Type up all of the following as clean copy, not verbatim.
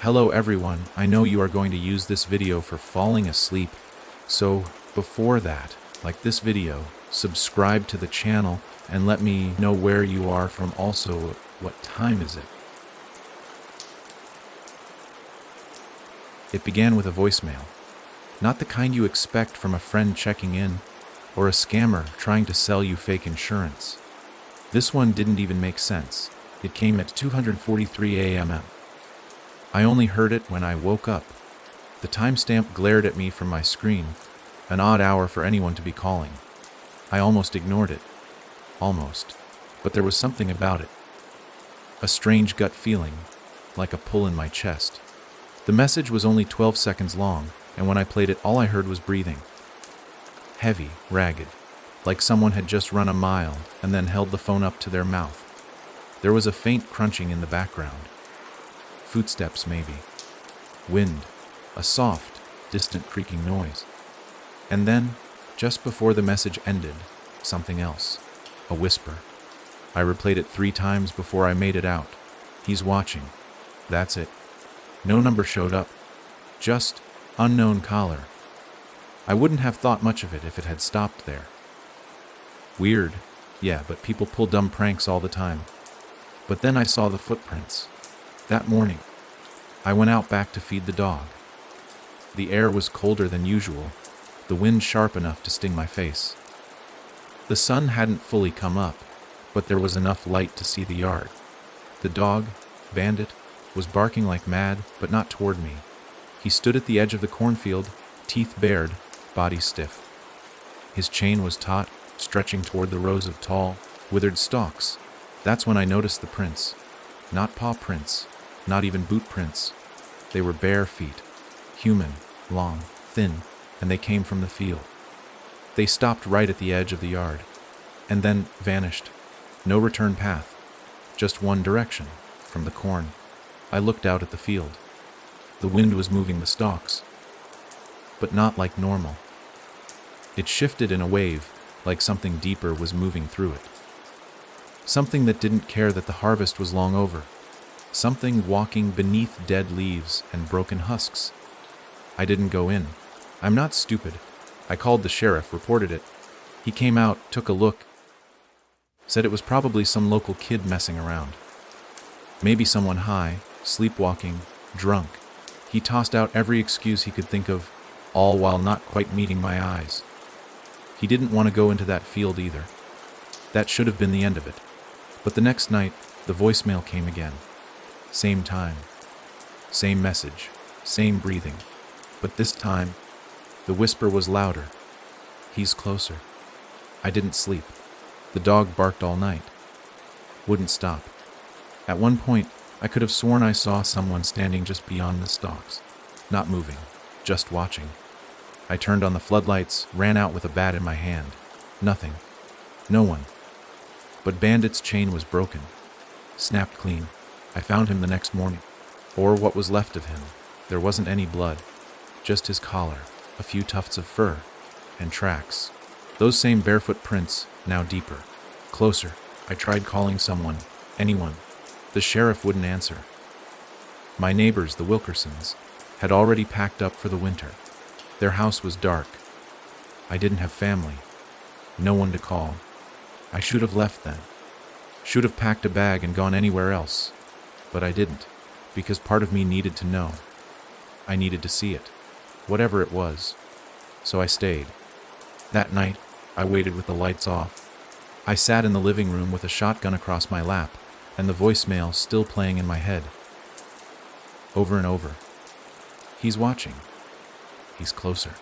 Hello everyone, I know you are going to use this video for falling asleep, so before that, like this video, subscribe to the channel, and let me know where you are from. Also, what time is it? It began with a voicemail. Not the kind you expect from a friend checking in, or a scammer trying to sell you fake insurance. This one didn't even make sense. It came at 2:43 a.m. I only heard it when I woke up. The timestamp glared at me from my screen, an odd hour for anyone to be calling. I almost ignored it. Almost. But there was something about it. A strange gut feeling, like a pull in my chest. The message was only 12 seconds long, and when I played it, all I heard was breathing. Heavy, ragged, like someone had just run a mile and then held the phone up to their mouth. There was a faint crunching in the background. Footsteps, maybe. Wind. A soft, distant creaking noise. And then, just before the message ended, something else. A whisper. I replayed it 3 times before I made it out. He's watching. That's it. No number showed up. Just unknown caller. I wouldn't have thought much of it if it had stopped there. Weird. Yeah, but people pull dumb pranks all the time. But then I saw the footprints. That morning, I went out back to feed the dog. The air was colder than usual, the wind sharp enough to sting my face. The sun hadn't fully come up, but there was enough light to see the yard. The dog, Bandit, was barking like mad, but not toward me. He stood at the edge of the cornfield, teeth bared, body stiff. His chain was taut, stretching toward the rows of tall, withered stalks. That's when I noticed the prints. Not paw prints, not even boot prints. They were bare feet, human, long, thin, and they came from the field. They stopped right at the edge of the yard, and then vanished. No return path, just one direction, from the corn. I looked out at the field. The wind was moving the stalks, but not like normal. It shifted in a wave, like something deeper was moving through it. Something that didn't care that the harvest was long over. Something walking beneath dead leaves and broken husks. I didn't go in. I'm not stupid. I called the sheriff, reported it. He came out, took a look, said it was probably some local kid messing around. Maybe someone high, sleepwalking, drunk. He tossed out every excuse he could think of, all while not quite meeting my eyes. He didn't want to go into that field either. That should have been the end of it. But the next night, the voicemail came again. Same time. Same message. Same breathing. But this time, the whisper was louder. He's closer. I didn't sleep. The dog barked all night. Wouldn't stop. At one point, I could have sworn I saw someone standing just beyond the stalks. Not moving, just watching. I turned on the floodlights, ran out with a bat in my hand. Nothing. No one. But Bandit's chain was broken. Snapped clean. I found him the next morning. Or what was left of him. There wasn't any blood. Just his collar, a few tufts of fur, and tracks. Those same barefoot prints, now deeper. Closer. I tried calling someone. Anyone. The sheriff wouldn't answer. My neighbors, the Wilkersons, had already packed up for the winter. Their house was dark. I didn't have family. No one to call. I should have left then. Should have packed a bag and gone anywhere else. But I didn't, because part of me needed to know. I needed to see it, whatever it was. So I stayed. That night, I waited with the lights off. I sat in the living room with a shotgun across my lap, and the voicemail still playing in my head. Over and over. He's watching. He's closer.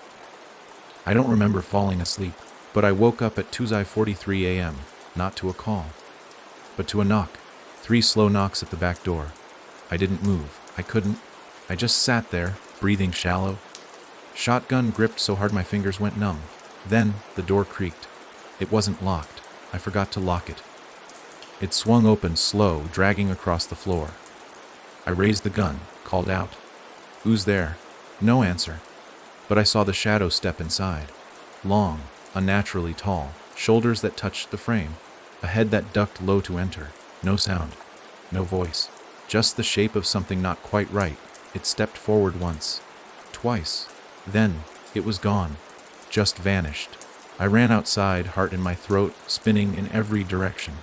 I don't remember falling asleep, but I woke up at 2:43 a.m., not to a call, but to a knock. 3 slow knocks at the back door. I didn't move. I couldn't. I just sat there, breathing shallow. Shotgun gripped so hard my fingers went numb. Then, the door creaked. It wasn't locked. I forgot to lock it. It swung open slow, dragging across the floor. I raised the gun, called out. Who's there? No answer. But I saw the shadow step inside. Long, unnaturally tall, shoulders that touched the frame, a head that ducked low to enter. No sound, no voice, just the shape of something not quite right, It stepped forward once, twice. Then, it was gone. Just vanished. I ran outside, heart in my throat, spinning in every direction.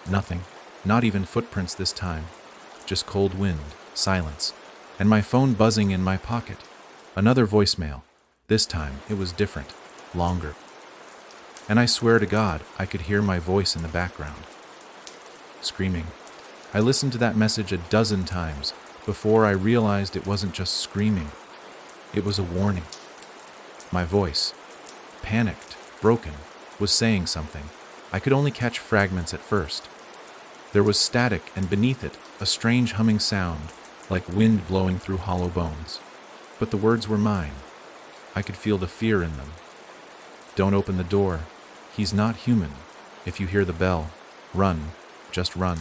Nothing. Not even footprints this time. Just cold wind, silence, and my phone buzzing in my pocket. Another voicemail. This time, it was different, longer. And I swear to God, I could hear my voice in the background. Screaming. I listened to that message a dozen times before I realized it wasn't just screaming. It was a warning. My voice, panicked, broken, was saying something. I could only catch fragments at first. There was static, and beneath it, a strange humming sound, like wind blowing through hollow bones. But the words were mine. I could feel the fear in them. Don't open the door. He's not human. If you hear the bell, run. Just run.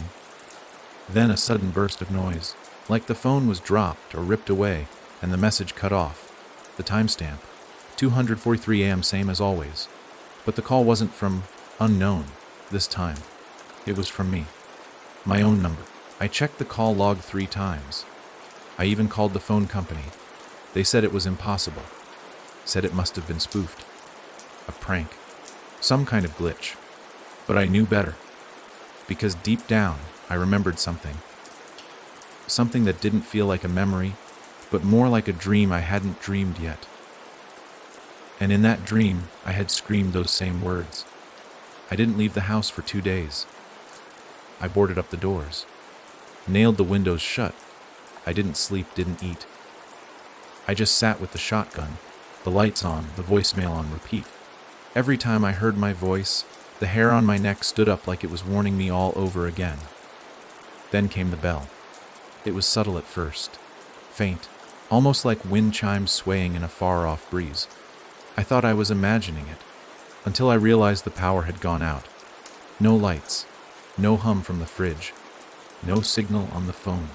Then a sudden burst of noise, like the phone was dropped or ripped away, and the message cut off. The timestamp, 2:43 a.m., same as always. But the call wasn't from unknown this time. It was from me. My own number. I checked the call log 3 times. I even called the phone company. They said it was impossible. Said it must have been spoofed. A prank. Some kind of glitch. But I knew better. Because deep down, I remembered something. Something that didn't feel like a memory, but more like a dream I hadn't dreamed yet. And in that dream, I had screamed those same words. I didn't leave the house for 2 days. I boarded up the doors. Nailed the windows shut. I didn't sleep, didn't eat. I just sat with the shotgun, the lights on, the voicemail on repeat. Every time I heard my voice, the hair on my neck stood up like it was warning me all over again. Then came the bell. It was subtle at first, faint, almost like wind chimes swaying in a far-off breeze. I thought I was imagining it, until I realized the power had gone out. No lights, no hum from the fridge, no signal on the phone,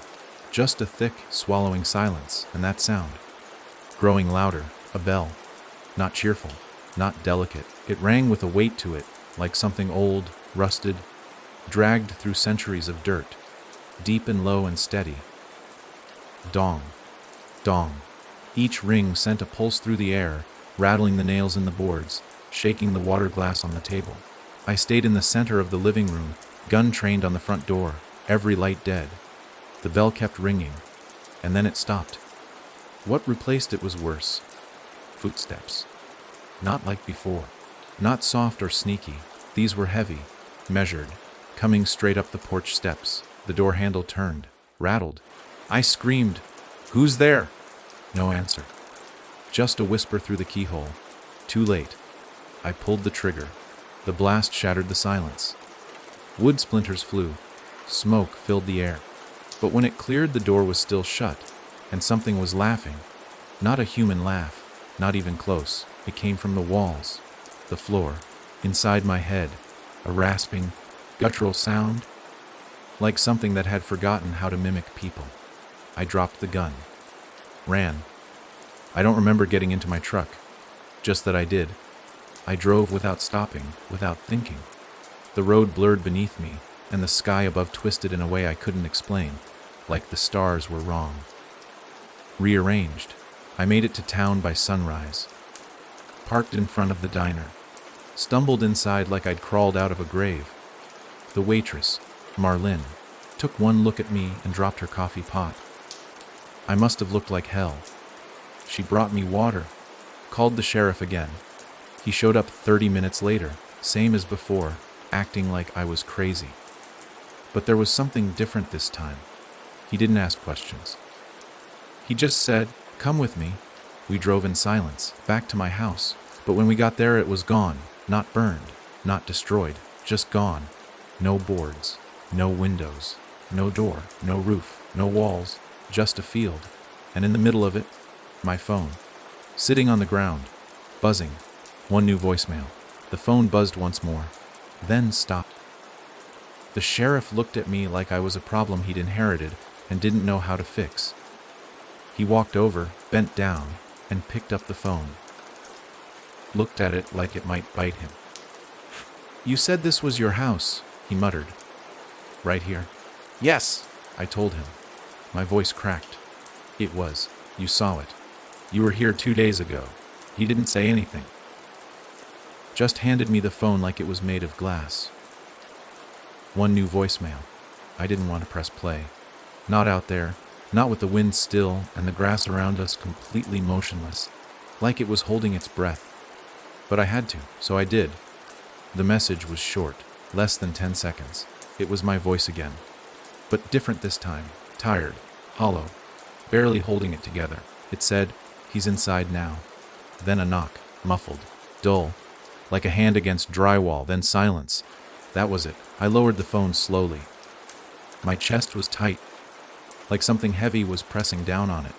just a thick, swallowing silence, and that sound. Growing louder, a bell, not cheerful, not delicate. It rang with a weight to it, like something old, rusted, dragged through centuries of dirt, deep and low and steady. Dong, dong. Each ring sent a pulse through the air, rattling the nails in the boards, shaking the water glass on the table. I stayed in the center of the living room, gun trained on the front door, every light dead. The bell kept ringing, and then it stopped. What replaced it was worse. Footsteps. Not like before. Not soft or sneaky. These were heavy, measured, coming straight up the porch steps. The door handle turned, rattled. I screamed, "Who's there?" No answer. Just a whisper through the keyhole. Too late. I pulled the trigger. The blast shattered the silence. Wood splinters flew. Smoke filled the air. But when it cleared, the door was still shut, and something was laughing. Not a human laugh, not even close. It came from the walls, the floor, inside my head, a rasping, guttural sound, like something that had forgotten how to mimic people. I dropped the gun. Ran. I don't remember getting into my truck, just that I did. I drove without stopping, without thinking. The road blurred beneath me, and the sky above twisted in a way I couldn't explain, like the stars were wrong. Rearranged, I made it to town by sunrise. Parked in front of the diner. Stumbled inside like I'd crawled out of a grave. The waitress, Marlene, took one look at me and dropped her coffee pot. I must have looked like hell. She brought me water, called the sheriff again. He showed up 30 minutes later, same as before, acting like I was crazy. But there was something different this time. He didn't ask questions. He just said, "Come with me." We drove in silence, back to my house. But when we got there, it was gone. Not burned, not destroyed, just gone. No boards, no windows, no door, no roof, no walls, just a field. And in the middle of it, my phone. Sitting on the ground, buzzing. One new voicemail. The phone buzzed once more, then stopped. The sheriff looked at me like I was a problem he'd inherited and didn't know how to fix. He walked over, bent down, and picked up the phone. Looked at it like it might bite him. "You said this was your house," he muttered. "Right here." "Yes," I told him. My voice cracked. It was. You saw it. You were here 2 days ago. He didn't say anything. Just handed me the phone like it was made of glass. One new voicemail. I didn't want to press play. Not out there, not with the wind still and the grass around us completely motionless, like it was holding its breath. But I had to, so I did. The message was short, less than 10 seconds. It was my voice again. But different this time, tired, hollow, barely holding it together. It said, "He's inside now." Then a knock, muffled, dull, like a hand against drywall, then silence. That was it. I lowered the phone slowly. My chest was tight, like something heavy was pressing down on it.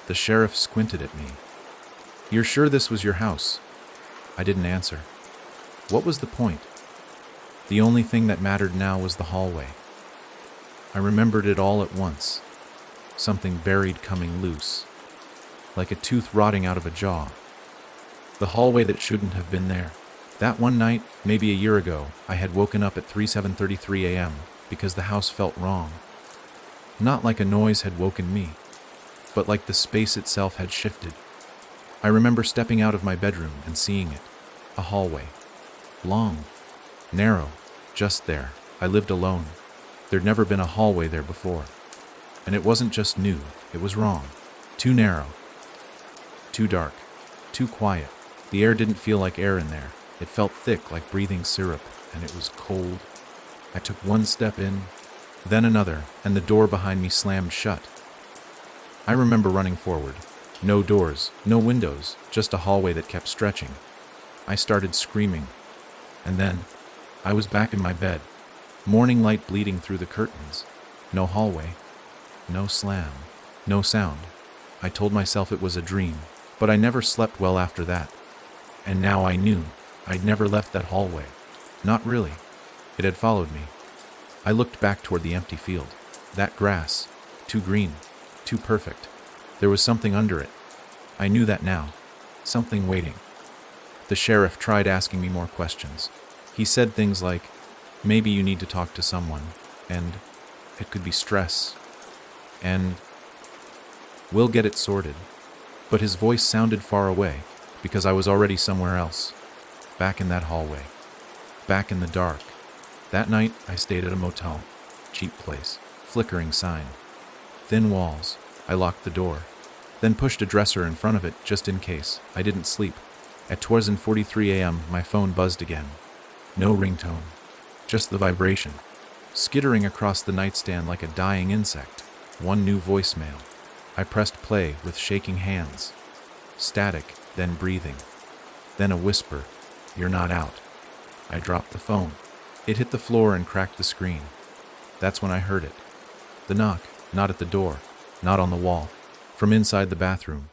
The sheriff squinted at me. "You're sure this was your house?" I didn't answer. What was the point? The only thing that mattered now was the hallway. I remembered it all at once. Something buried coming loose, like a tooth rotting out of a jaw. The hallway that shouldn't have been there. That one night, maybe a year ago, I had woken up at 7:33 a.m. because the house felt wrong. Not like a noise had woken me, but like the space itself had shifted. I remember stepping out of my bedroom and seeing it. A hallway. Long. Narrow. Just there. I lived alone. There'd never been a hallway there before. And it wasn't just new, it was wrong. Too narrow. Too dark. Too quiet. The air didn't feel like air in there. It felt thick like breathing syrup, and it was cold. I took one step in, then another, and the door behind me slammed shut. I remember running forward. No doors, no windows, just a hallway that kept stretching. I started screaming, and then I was back in my bed. Morning light bleeding through the curtains. No hallway. No slam. No sound. I told myself it was a dream, but I never slept well after that. And now I knew I'd never left that hallway. Not really. It had followed me. I looked back toward the empty field. That grass. Too green. Too perfect. There was something under it. I knew that now. Something waiting. The sheriff tried asking me more questions. He said things like, "Maybe you need to talk to someone," and "It could be stress," and "We'll get it sorted." But his voice sounded far away, because I was already somewhere else. Back in that hallway. Back in the dark. That night, I stayed at a motel. Cheap place. Flickering sign. Thin walls. I locked the door. Then pushed a dresser in front of it, just in case. I didn't sleep. At 2:43 a.m., my phone buzzed again. No ringtone. Just the vibration. Skittering across the nightstand like a dying insect. One new voicemail. I pressed play with shaking hands. Static, then breathing. Then a whisper. "You're not out." I dropped the phone. It hit the floor and cracked the screen. That's when I heard it. The knock, not at the door, not on the wall. From inside the bathroom.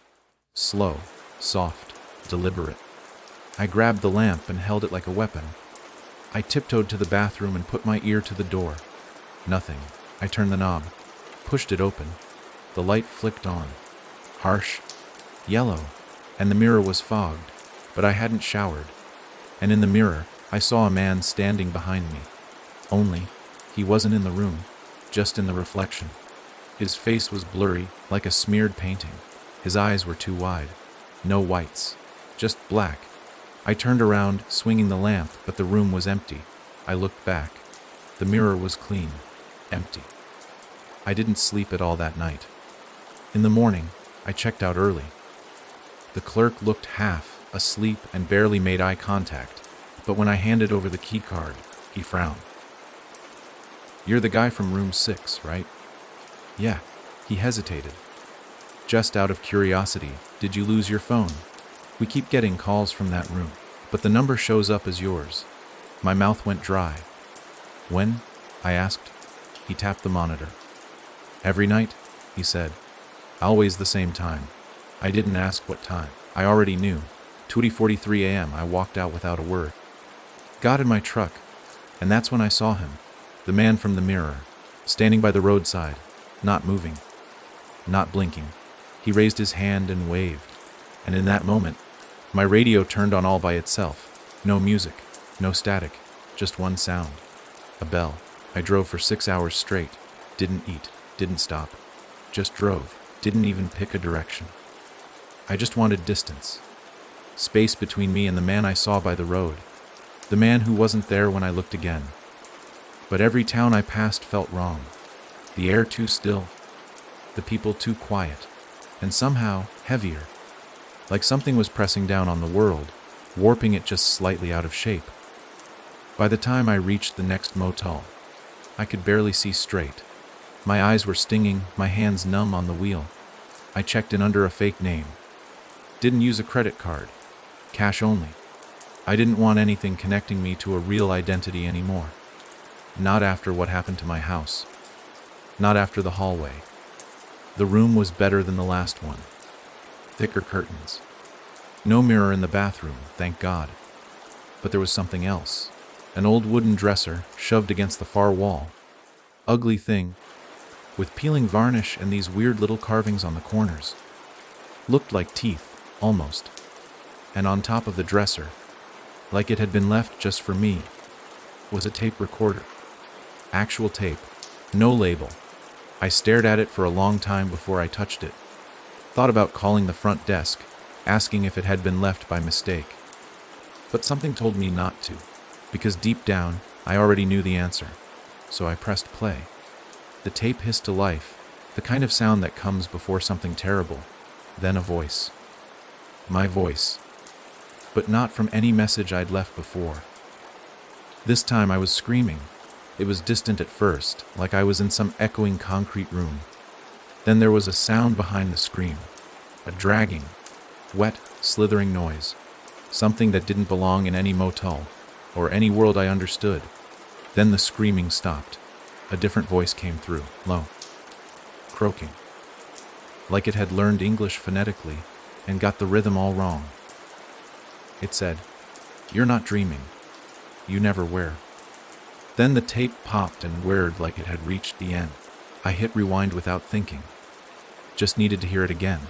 Slow, soft, deliberate. I grabbed the lamp and held it like a weapon. I tiptoed to the bathroom and put my ear to the door. Nothing. I turned the knob, pushed it open. The light flicked on. Harsh, yellow, and the mirror was fogged, but I hadn't showered. And in the mirror, I saw a man standing behind me. Only, he wasn't in the room, just in the reflection. His face was blurry, like a smeared painting. His eyes were too wide. No whites, just black. I turned around, swinging the lamp, but the room was empty. I looked back. The mirror was clean, empty. I didn't sleep at all that night. In the morning, I checked out early. The clerk looked half asleep and barely made eye contact, but when I handed over the key card, he frowned. "You're the guy from room 6, right?" "Yeah." He hesitated. "Just out of curiosity, did you lose your phone? We keep getting calls from that room, but the number shows up as yours." My mouth went dry. "When?" I asked. He tapped the monitor. "Every night," he said. "Always the same time." I didn't ask what time. I already knew. 2:43 a.m. I walked out without a word. Got in my truck, and that's when I saw him. The man from the mirror, standing by the roadside, not moving, not blinking. He raised his hand and waved, and in that moment, my radio turned on all by itself. No music, no static, just one sound. A bell. I drove for 6 hours straight. Didn't eat, didn't stop. Just drove. Didn't even pick a direction. I just wanted distance. Space between me and the man I saw by the road. The man who wasn't there when I looked again. But every town I passed felt wrong. The air too still. The people too quiet. And somehow heavier. Like something was pressing down on the world, warping it just slightly out of shape. By the time I reached the next motel, I could barely see straight. My eyes were stinging, my hands numb on the wheel. I checked in under a fake name. Didn't use a credit card. Cash only. I didn't want anything connecting me to a real identity anymore. Not after what happened to my house. Not after the hallway. The room was better than the last one. Thicker curtains. No mirror in the bathroom, thank God. But there was something else. An old wooden dresser shoved against the far wall. Ugly thing, with peeling varnish and these weird little carvings on the corners. Looked like teeth, almost. And on top of the dresser, like it had been left just for me, was a tape recorder. Actual tape, no label. I stared at it for a long time before I touched it. Thought about calling the front desk, asking if it had been left by mistake. But something told me not to, because deep down, I already knew the answer. So I pressed play. The tape hissed to life, the kind of sound that comes before something terrible. Then a voice. My voice. But not from any message I'd left before. This time I was screaming. It was distant at first, like I was in some echoing concrete room. Then there was a sound behind the scream. A dragging, wet, slithering noise. Something that didn't belong in any motel, or any world I understood. Then the screaming stopped. A different voice came through, low. Croaking. Like it had learned English phonetically, and got the rhythm all wrong. It said, "You're not dreaming. You never were." Then the tape popped and whirred like it had reached the end. I hit rewind without thinking. Just needed to hear it again.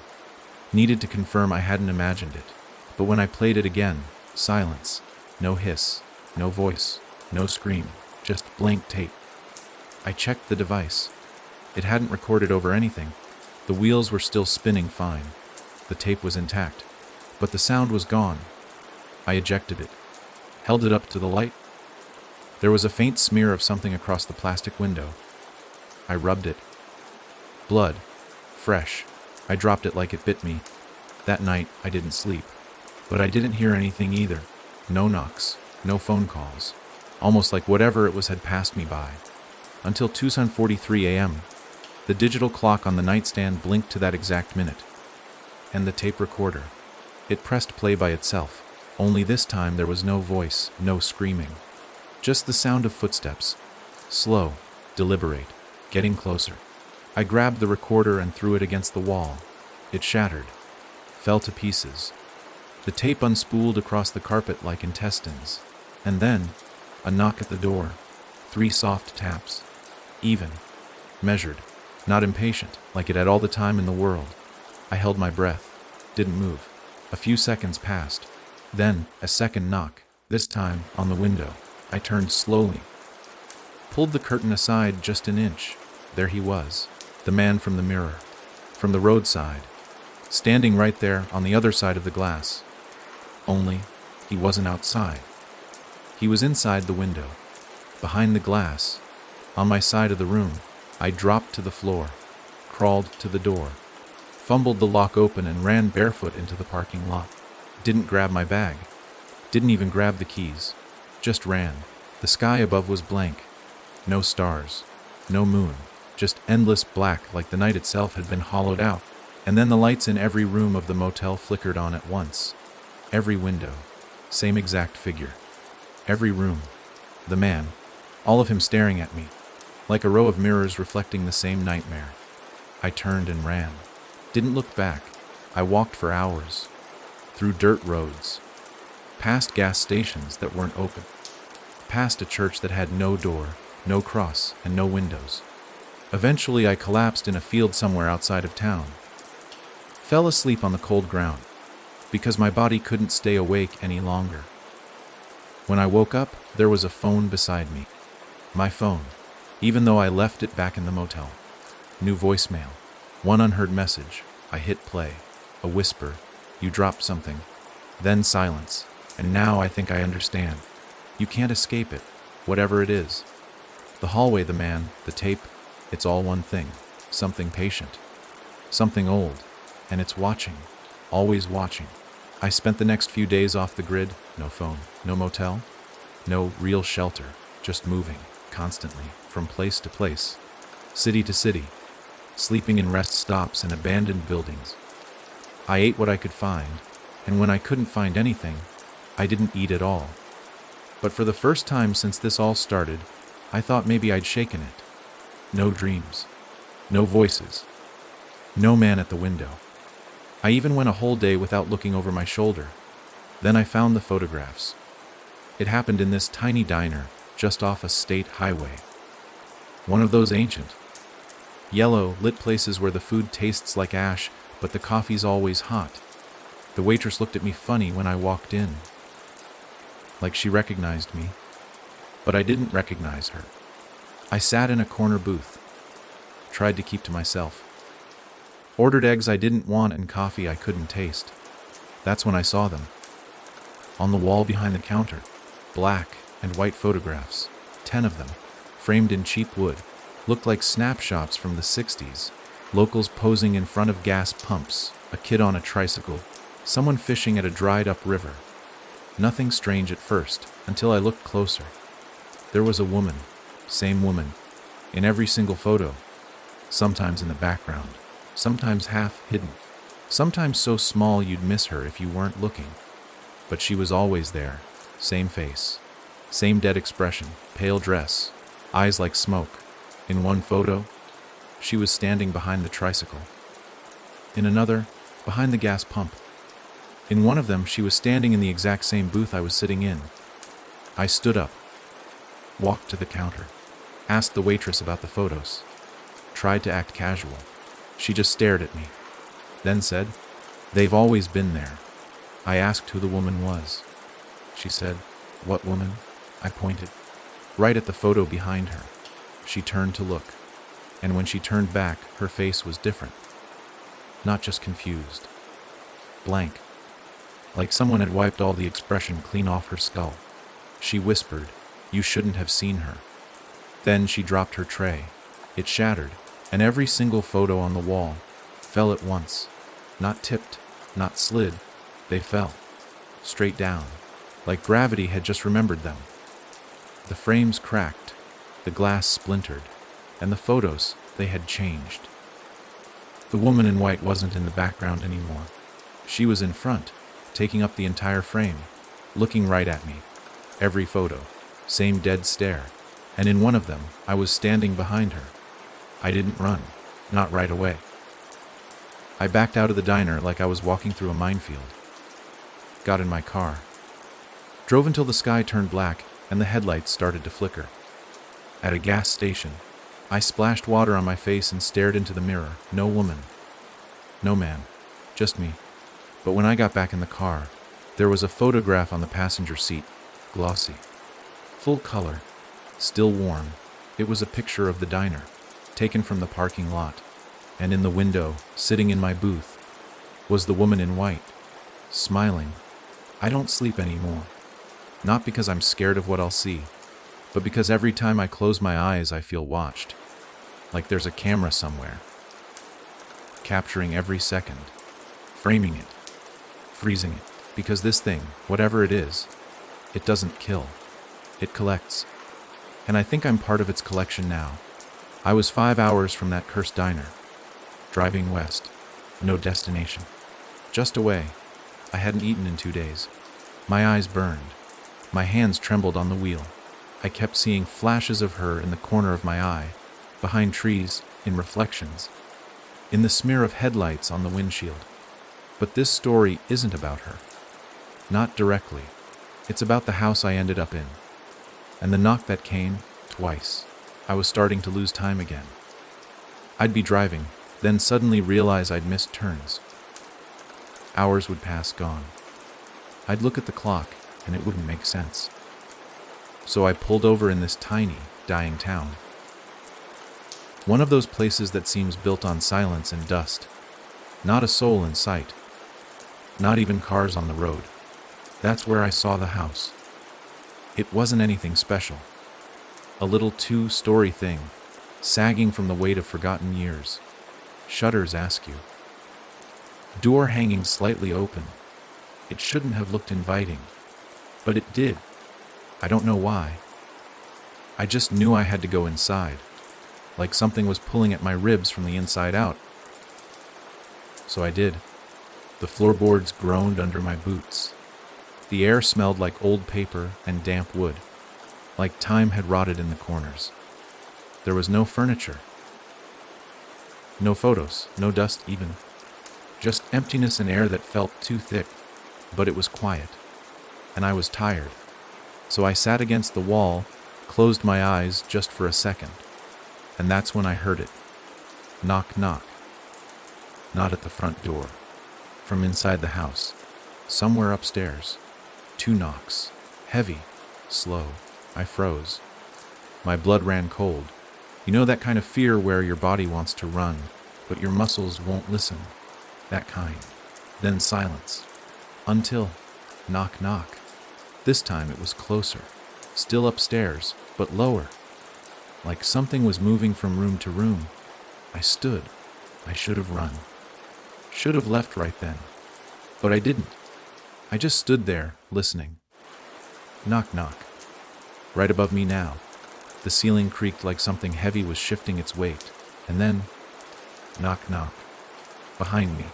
Needed to confirm I hadn't imagined it. But when I played it again, silence. No hiss, no voice, no scream, just blank tape. I checked the device. It hadn't recorded over anything. The wheels were still spinning fine. The tape was intact. But the sound was gone. I ejected it. Held it up to the light. There was a faint smear of something across the plastic window. I rubbed it. Blood. Fresh. I dropped it like it bit me. That night, I didn't sleep. But I didn't hear anything either. No knocks. No phone calls. Almost like whatever it was had passed me by. Until 2:43 a.m. The digital clock on the nightstand blinked to that exact minute. And the tape recorder. It pressed play by itself. Only this time there was no voice, no screaming. Just the sound of footsteps. Slow, deliberate, getting closer. I grabbed the recorder and threw it against the wall. It shattered. Fell to pieces. The tape unspooled across the carpet like intestines. And then, a knock at the door. 3 soft taps. Even. Measured. Not impatient, like it had all the time in the world. I held my breath. Didn't move. A few seconds passed. Then, a second knock, this time on the window. I turned slowly. Pulled the curtain aside just an inch. There he was, the man from the mirror, from the roadside, standing right there on the other side of the glass. Only, he wasn't outside. He was inside the window, behind the glass, on my side of the room. I dropped to the floor, crawled to the door, fumbled the lock open and ran barefoot into the parking lot. Didn't grab my bag. Didn't even grab the keys. Just ran. The sky above was blank. No stars. No moon. Just endless black like the night itself had been hollowed out. And then the lights in every room of the motel flickered on at once. Every window. Same exact figure. Every room. The man. All of him staring at me. Like a row of mirrors reflecting the same nightmare. I turned and ran. Didn't look back. I walked for hours. Through dirt roads. Past gas stations that weren't open. Past a church that had no door, no cross, and no windows. Eventually I collapsed in a field somewhere outside of town. Fell asleep on the cold ground, because my body couldn't stay awake any longer. When I woke up, there was a phone beside me. My phone, even though I left it back in the motel. New voicemail. One unheard message. I hit play. A whisper. You dropped something. Then silence. And now I think I understand. You can't escape it, whatever it is. The hallway, the man, the tape, it's all one thing. Something patient. Something old. And it's watching. Always watching. I spent the next few days off the grid. No phone. No motel. No real shelter. Just moving. Constantly. From place to place. City to city. Sleeping in rest stops and abandoned buildings. I ate what I could find. And when I couldn't find anything, I didn't eat at all. But for the first time since this all started, I thought maybe I'd shaken it. No dreams. No voices. No man at the window. I even went a whole day without looking over my shoulder. Then I found the photographs. It happened in this tiny diner, just off a state highway. One of those ancient, yellow, lit places where the food tastes like ash, but the coffee's always hot. The waitress looked at me funny when I walked in. Like she recognized me. But I didn't recognize her. I sat in a corner booth. Tried to keep to myself. Ordered eggs I didn't want and coffee I couldn't taste. That's when I saw them. On the wall behind the counter. Black and white photographs. 10 of them. Framed in cheap wood. Looked like snapshots from the 60s. Locals posing in front of gas pumps. A kid on a tricycle. Someone fishing at a dried-up river. Nothing strange at first, until I looked closer. There was a woman. Same woman. In every single photo. Sometimes in the background. Sometimes half hidden. Sometimes so small you'd miss her if you weren't looking. But she was always there. Same face. Same dead expression. Pale dress. Eyes like smoke. In one photo, she was standing behind the tricycle. In another, behind the gas pump. In one of them, she was standing in the exact same booth I was sitting in. I stood up. Walked to the counter. Asked the waitress about the photos. Tried to act casual. She just stared at me. Then said, "They've always been there." I asked who the woman was. She said, "What woman?" I pointed. Right at the photo behind her. She turned to look. And when she turned back, her face was different. Not just confused. Blank. Like someone had wiped all the expression clean off her skull. She whispered, "You shouldn't have seen her." Then she dropped her tray. It shattered, and every single photo on the wall fell at once. Not tipped, not slid. They fell. Straight down. Like gravity had just remembered them. The frames cracked. The glass splintered. And the photos, they had changed. The woman in white wasn't in the background anymore. She was in front, taking up the entire frame, looking right at me. Every photo, same dead stare. And in one of them, I was standing behind her. I didn't run, not right away. I backed out of the diner like I was walking through a minefield. Got in my car. Drove until the sky turned black and the headlights started to flicker. At a gas station, I splashed water on my face and stared into the mirror. No woman. No man. Just me. But when I got back in the car, there was a photograph on the passenger seat. Glossy. Full color. Still warm. It was a picture of the diner, taken from the parking lot. And in the window, sitting in my booth, was the woman in white, smiling. I don't sleep anymore. Not because I'm scared of what I'll see, but because every time I close my eyes I feel watched. Like there's a camera somewhere. Capturing every second. Framing it. Freezing it. Because this thing, whatever it is, it doesn't kill. It collects. And I think I'm part of its collection now. I was 5 hours from that cursed diner. Driving west. No destination. Just away. I hadn't eaten in 2 days. My eyes burned. My hands trembled on the wheel. I kept seeing flashes of her in the corner of my eye, behind trees, in reflections, in the smear of headlights on the windshield. But this story isn't about her. Not directly. It's about the house I ended up in. And the knock that came, twice. I was starting to lose time again. I'd be driving, then suddenly realize I'd missed turns. Hours would pass gone. I'd look at the clock, and it wouldn't make sense. So I pulled over in this tiny, dying town. One of those places that seems built on silence and dust. Not a soul in sight. Not even cars on the road. That's where I saw the house. It wasn't anything special. A little two-story thing, sagging from the weight of forgotten years. Shutters askew. Door hanging slightly open. It shouldn't have looked inviting, but it did. I don't know why. I just knew I had to go inside, like something was pulling at my ribs from the inside out. So I did. The floorboards groaned under my boots. The air smelled like old paper and damp wood, like time had rotted in the corners. There was no furniture. No photos, no dust even. Just emptiness and air that felt too thick, but it was quiet. And I was tired. So I sat against the wall, closed my eyes just for a second. And that's when I heard it. Knock, knock. Not at the front door. From inside the house. Somewhere upstairs. 2 knocks. Heavy. Slow. I froze. My blood ran cold. You know that kind of fear where your body wants to run, but your muscles won't listen. That kind. Then silence. Until, knock, knock. This time it was closer. Still upstairs, but lower. Like something was moving from room to room. I stood. I should have run. Should have left right then. But I didn't. I just stood there, listening. Knock, knock. Right above me now. The ceiling creaked like something heavy was shifting its weight. And then, knock, knock. Behind me.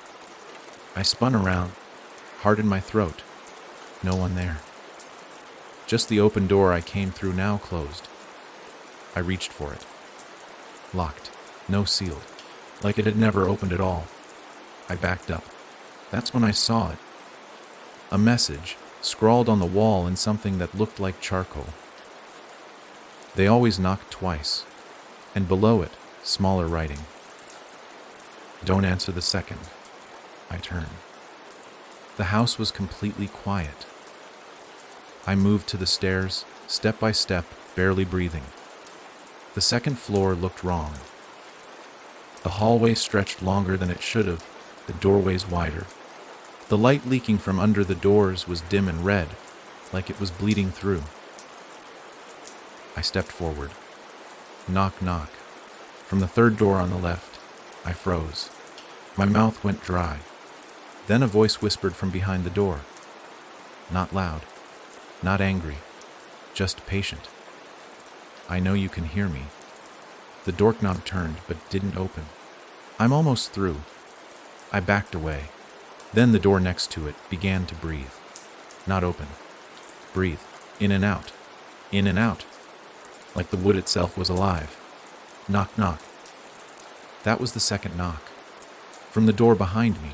I spun around, heart in my throat. No one there. Just the open door I came through now closed. I reached for it. Locked. No sealed. Like it had never opened at all. I backed up. That's when I saw it. A message, scrawled on the wall in something that looked like charcoal. They always knock twice. And below it, smaller writing. Don't answer the second. I turned. The house was completely quiet. I moved to the stairs, step by step, barely breathing. The second floor looked wrong. The hallway stretched longer than it should have, the doorways wider. The light leaking from under the doors was dim and red, like it was bleeding through. I stepped forward. Knock, knock. From the third door on the left, I froze. My mouth went dry. Then a voice whispered from behind the door. Not loud, not angry, just patient. I know you can hear me. The doorknob turned but didn't open. I'm almost through. I backed away. Then the door next to it began to breathe. Not open. Breathe. In and out. In and out. Like the wood itself was alive. Knock, knock. That was the second knock. From the door behind me.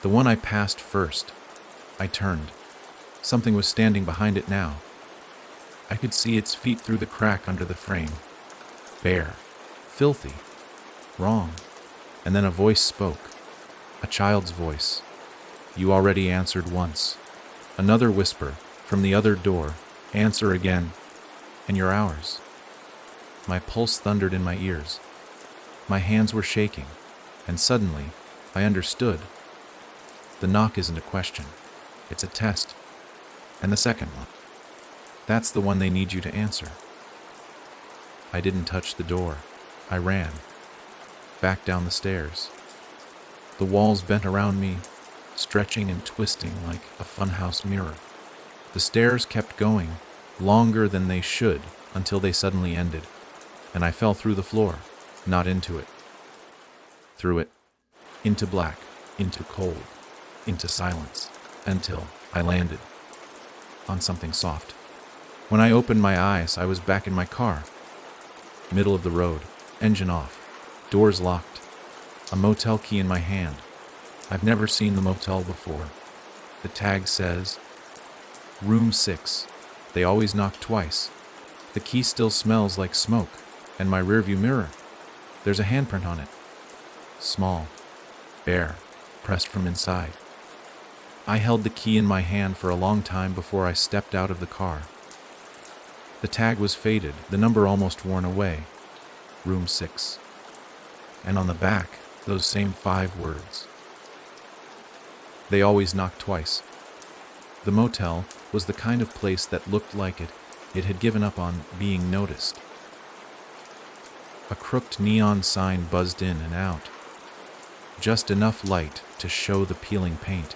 The one I passed first. I turned. Something was standing behind it now. I could see its feet through the crack under the frame. Bare. Filthy. Wrong. And then a voice spoke. A child's voice. You already answered once. Another whisper, from the other door. Answer again. And you're ours. My pulse thundered in my ears. My hands were shaking. And suddenly, I understood. The knock isn't a question. It's a test. And the second one. That's the one they need you to answer. I didn't touch the door. I ran. Back down the stairs. The walls bent around me, stretching and twisting like a funhouse mirror. The stairs kept going, longer than they should, until they suddenly ended, and I fell through the floor, not into it. Through it, into black, into cold, into silence, until I landed on something soft. When I opened my eyes, I was back in my car. Middle of the road, engine off, doors locked, a motel key in my hand. I've never seen the motel before. The tag says, Room 6. They always knock twice. The key still smells like smoke, and my rearview mirror. There's a handprint on it. Small, bare, pressed from inside. I held the key in my hand for a long time before I stepped out of the car. The tag was faded, the number almost worn away. room 6. And on the back, those same 5 words. They always knock twice. The motel was the kind of place that looked like it had given up on being noticed. A crooked neon sign buzzed in and out. Just enough light to show the peeling paint,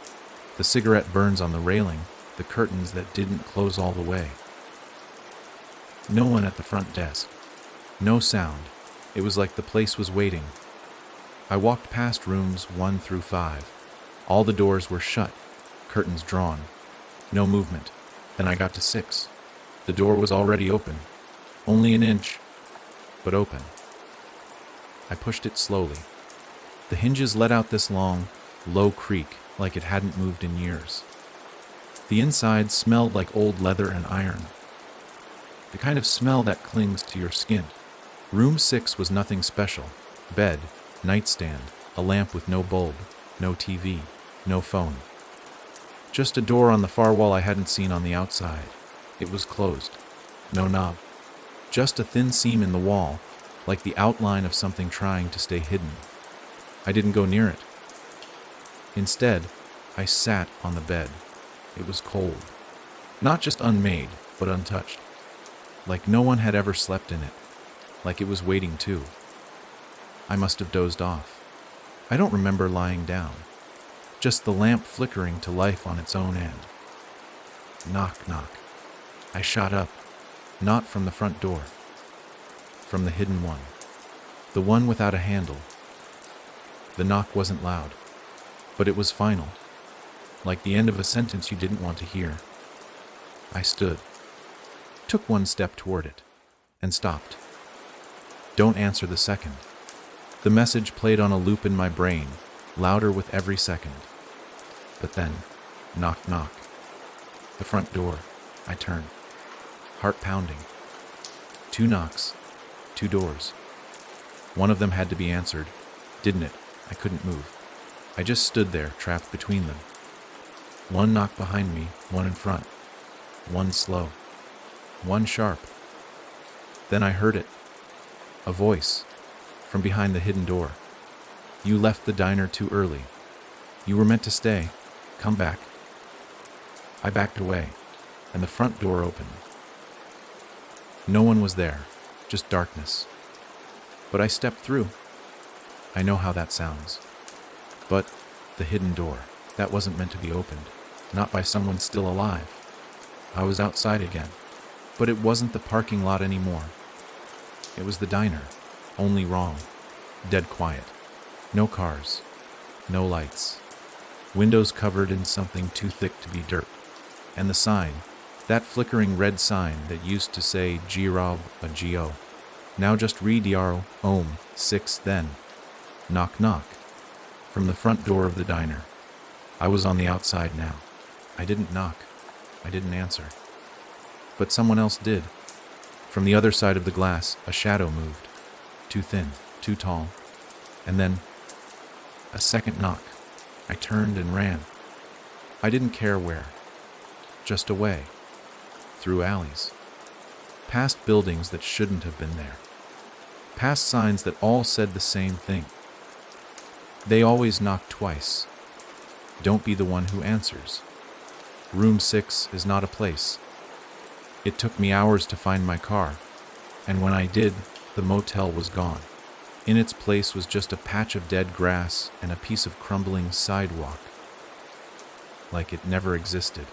the cigarette burns on the railing, the curtains that didn't close all the way. No one at the front desk. No sound. It was like the place was waiting. I walked past rooms 1 through 5. All the doors were shut, curtains drawn. No movement. Then I got to 6. The door was already open. Only an inch, but open. I pushed it slowly. The hinges let out this long, low creak like it hadn't moved in years. The inside smelled like old leather and iron. The kind of smell that clings to your skin. Room 6 was nothing special. Bed, nightstand, a lamp with no bulb, no TV, no phone. Just a door on the far wall I hadn't seen on the outside. It was closed. No knob. Just a thin seam in the wall, like the outline of something trying to stay hidden. I didn't go near it. Instead, I sat on the bed. It was cold. Not just unmade, but untouched. Like no one had ever slept in it. Like it was waiting too. I must have dozed off. I don't remember lying down. Just the lamp flickering to life on its own end. Knock, knock. I shot up. Not from the front door. From the hidden one. The one without a handle. The knock wasn't loud, but it was final. Like the end of a sentence you didn't want to hear. I stood. Took one step toward it. And stopped. Don't answer the second. The message played on a loop in my brain, louder with every second. But then, knock, knock. The front door. I turned. Heart pounding. 2 knocks. 2 doors. One of them had to be answered, didn't it? I couldn't move. I just stood there, trapped between them. One knock behind me, one in front. One slow. One sharp. Then I heard it. A voice. From behind the hidden door. You left the diner too early. You were meant to stay. Come back. I backed away, and the front door opened. No one was there, just darkness. But I stepped through. I know how that sounds. But the hidden door, that wasn't meant to be opened. Not by someone still alive. I was outside again. But it wasn't the parking lot anymore. It was the diner. Only wrong. Dead quiet. No cars. No lights. Windows covered in something too thick to be dirt. And the sign, that flickering red sign that used to say G-Rob a G-O. Now just read Yarrow, Ohm, 6 then. Knock, knock. From the front door of the diner. I was on the outside now. I didn't knock. I didn't answer. But someone else did. From the other side of the glass, a shadow moved. Too thin, too tall. And then, a second knock. I turned and ran. I didn't care where. Just away. Through alleys. Past buildings that shouldn't have been there. Past signs that all said the same thing. They always knock twice. Don't be the one who answers. Room 6 is not a place. It took me hours to find my car, and when I did, the motel was gone. In its place was just a patch of dead grass and a piece of crumbling sidewalk. Like it never existed.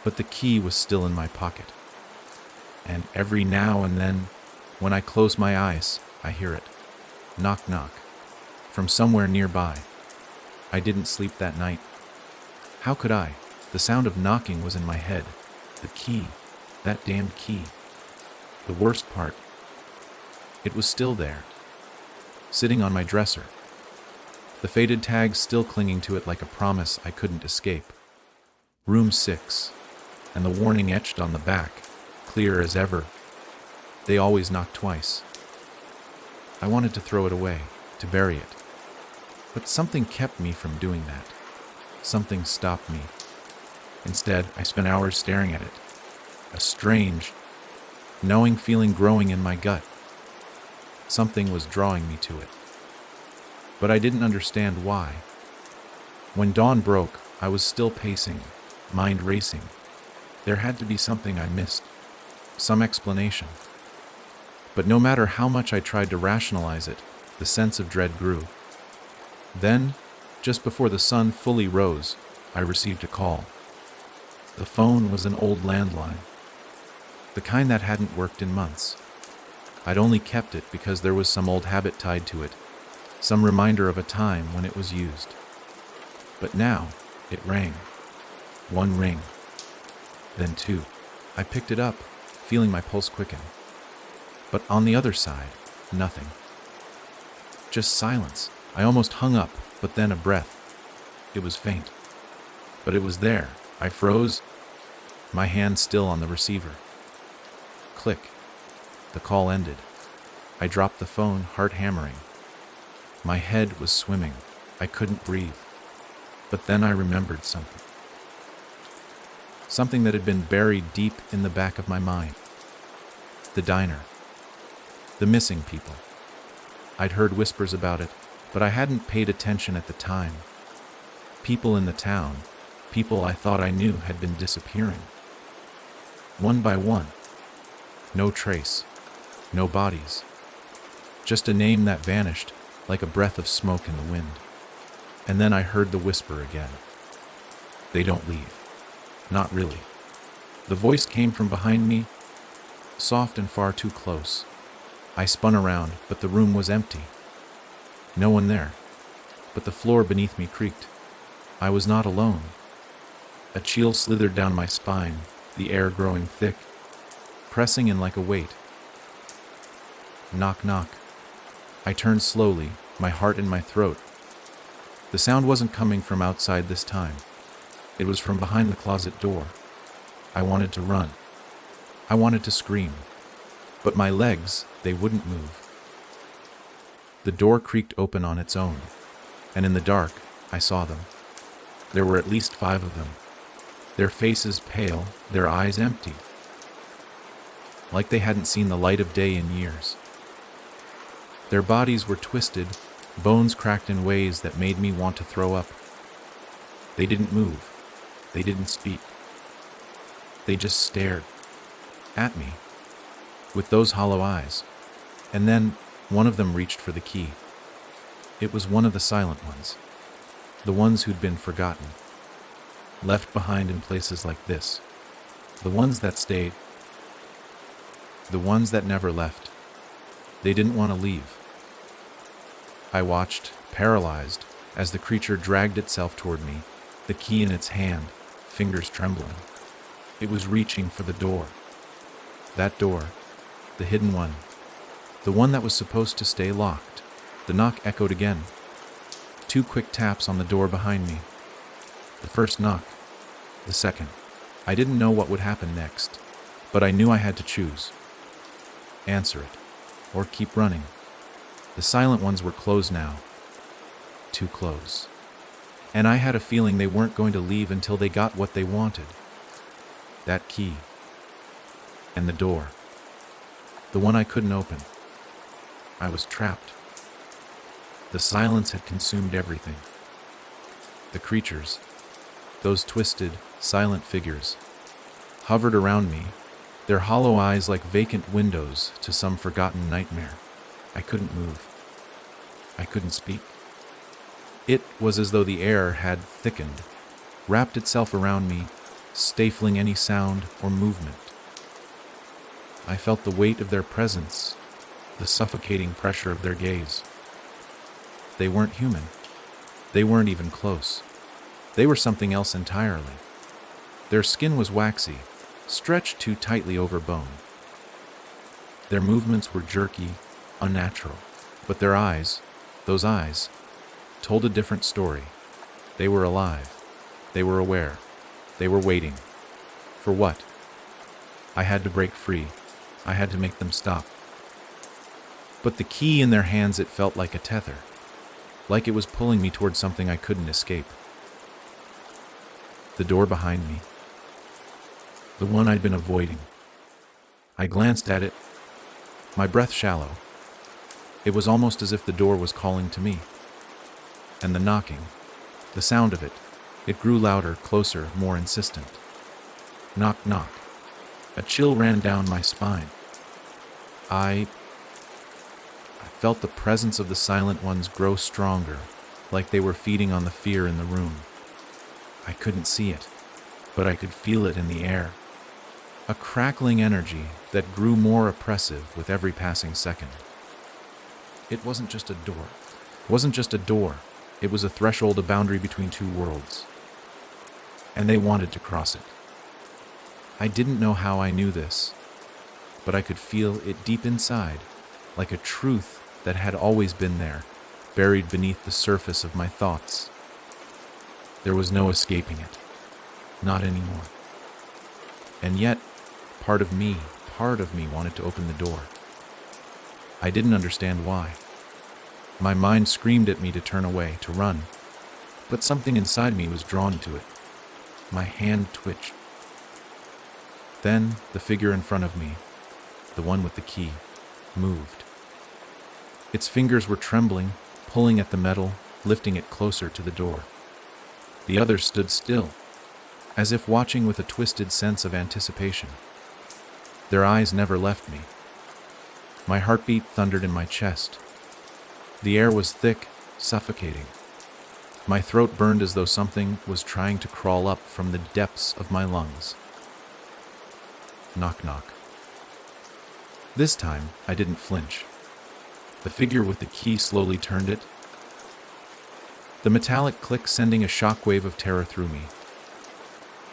But the key was still in my pocket. And every now and then, when I close my eyes, I hear it. Knock, knock. From somewhere nearby. I didn't sleep that night. How could I? The sound of knocking was in my head. The key. That damned key. The worst part. It was still there. Sitting on my dresser. The faded tag still clinging to it like a promise I couldn't escape. Room 6. And the warning etched on the back, clear as ever. They always knock twice. I wanted to throw it away, to bury it. But something kept me from doing that. Something stopped me. Instead, I spent hours staring at it. A strange, knowing feeling growing in my gut. Something was drawing me to it. But I didn't understand why. When dawn broke, I was still pacing, mind racing. There had to be something I missed, some explanation. But no matter how much I tried to rationalize it, the sense of dread grew. Then, just before the sun fully rose, I received a call. The phone was an old landline, the kind that hadn't worked in months. I'd only kept it because there was some old habit tied to it, some reminder of a time when it was used. But now, it rang. One ring. Then two. I picked it up, feeling my pulse quicken. But on the other side, nothing. Just silence. I almost hung up, but then a breath. It was faint. But it was there. I froze, my hand still on the receiver. Click. The call ended. I dropped the phone, heart hammering. My head was swimming. I couldn't breathe. But then I remembered something. Something that had been buried deep in the back of my mind. The diner. The missing people. I'd heard whispers about it, but I hadn't paid attention at the time. People in the town, people I thought I knew, had been disappearing. One by one. No trace. No bodies. Just a name that vanished like a breath of smoke in the wind. And then I heard the whisper again. They don't leave. Not really. The voice came from behind me, soft and far too close. I spun around, but the room was empty. No one there. But the floor beneath me creaked. I was not alone. A chill slithered down my spine, the air growing thick, pressing in like a weight. Knock, knock. I turned slowly, my heart in my throat. The sound wasn't coming from outside this time. It was from behind the closet door. I wanted to run. I wanted to scream. But my legs, they wouldn't move. The door creaked open on its own, and in the dark, I saw them. There were at least 5 of them. Their faces pale, their eyes empty. Like they hadn't seen the light of day in years. Their bodies were twisted, bones cracked in ways that made me want to throw up. They didn't move. They didn't speak. They just stared at me with those hollow eyes. And then one of them reached for the key. It was one of the silent ones, the ones who'd been forgotten, left behind in places like this, the ones that stayed, the ones that never left. They didn't want to leave. I watched, paralyzed, as the creature dragged itself toward me, the key in its hand, fingers trembling. It was reaching for the door. That door, the hidden one, the one that was supposed to stay locked. The knock echoed again. 2 quick taps on the door behind me. The first knock, the second. I didn't know what would happen next, but I knew I had to choose. Answer it, or keep running. The silent ones were close now. Too close. And I had a feeling they weren't going to leave until they got what they wanted. That key. And the door. The one I couldn't open. I was trapped. The silence had consumed everything. The creatures, those twisted, silent figures, hovered around me, their hollow eyes like vacant windows to some forgotten nightmare. I couldn't move. I couldn't speak. It was as though the air had thickened, wrapped itself around me, stifling any sound or movement. I felt the weight of their presence, the suffocating pressure of their gaze. They weren't human. They weren't even close. They were something else entirely. Their skin was waxy, stretched too tightly over bone. Their movements were jerky, unnatural, but their eyes, those eyes, told a different story. They were alive. They were aware. They were waiting. For what? I had to break free. I had to make them stop. But the key in their hands, it felt like a tether, like it was pulling me toward something I couldn't escape. The door behind me. The one I'd been avoiding. I glanced at it, my breath shallow. It was almost as if the door was calling to me. And the knocking, the sound of it, it grew louder, closer, more insistent. Knock, knock. A chill ran down my spine. I felt the presence of the silent ones grow stronger, like they were feeding on the fear in the room. I couldn't see it, but I could feel it in the air. A crackling energy that grew more oppressive with every passing second. It wasn't just a door. It was a threshold, a boundary between two worlds. And they wanted to cross it. I didn't know how I knew this, but I could feel it deep inside, like a truth that had always been there, buried beneath the surface of my thoughts. There was no escaping it. Not anymore. And yet, part of me wanted to open the door. I didn't understand why. My mind screamed at me to turn away, to run, but something inside me was drawn to it. My hand twitched. Then, the figure in front of me, the one with the key, moved. Its fingers were trembling, pulling at the metal, lifting it closer to the door. The others stood still, as if watching with a twisted sense of anticipation. Their eyes never left me. My heartbeat thundered in my chest. The air was thick, suffocating. My throat burned as though something was trying to crawl up from the depths of my lungs. Knock, knock. This time, I didn't flinch. The figure with the key slowly turned it, the metallic click sending a shockwave of terror through me.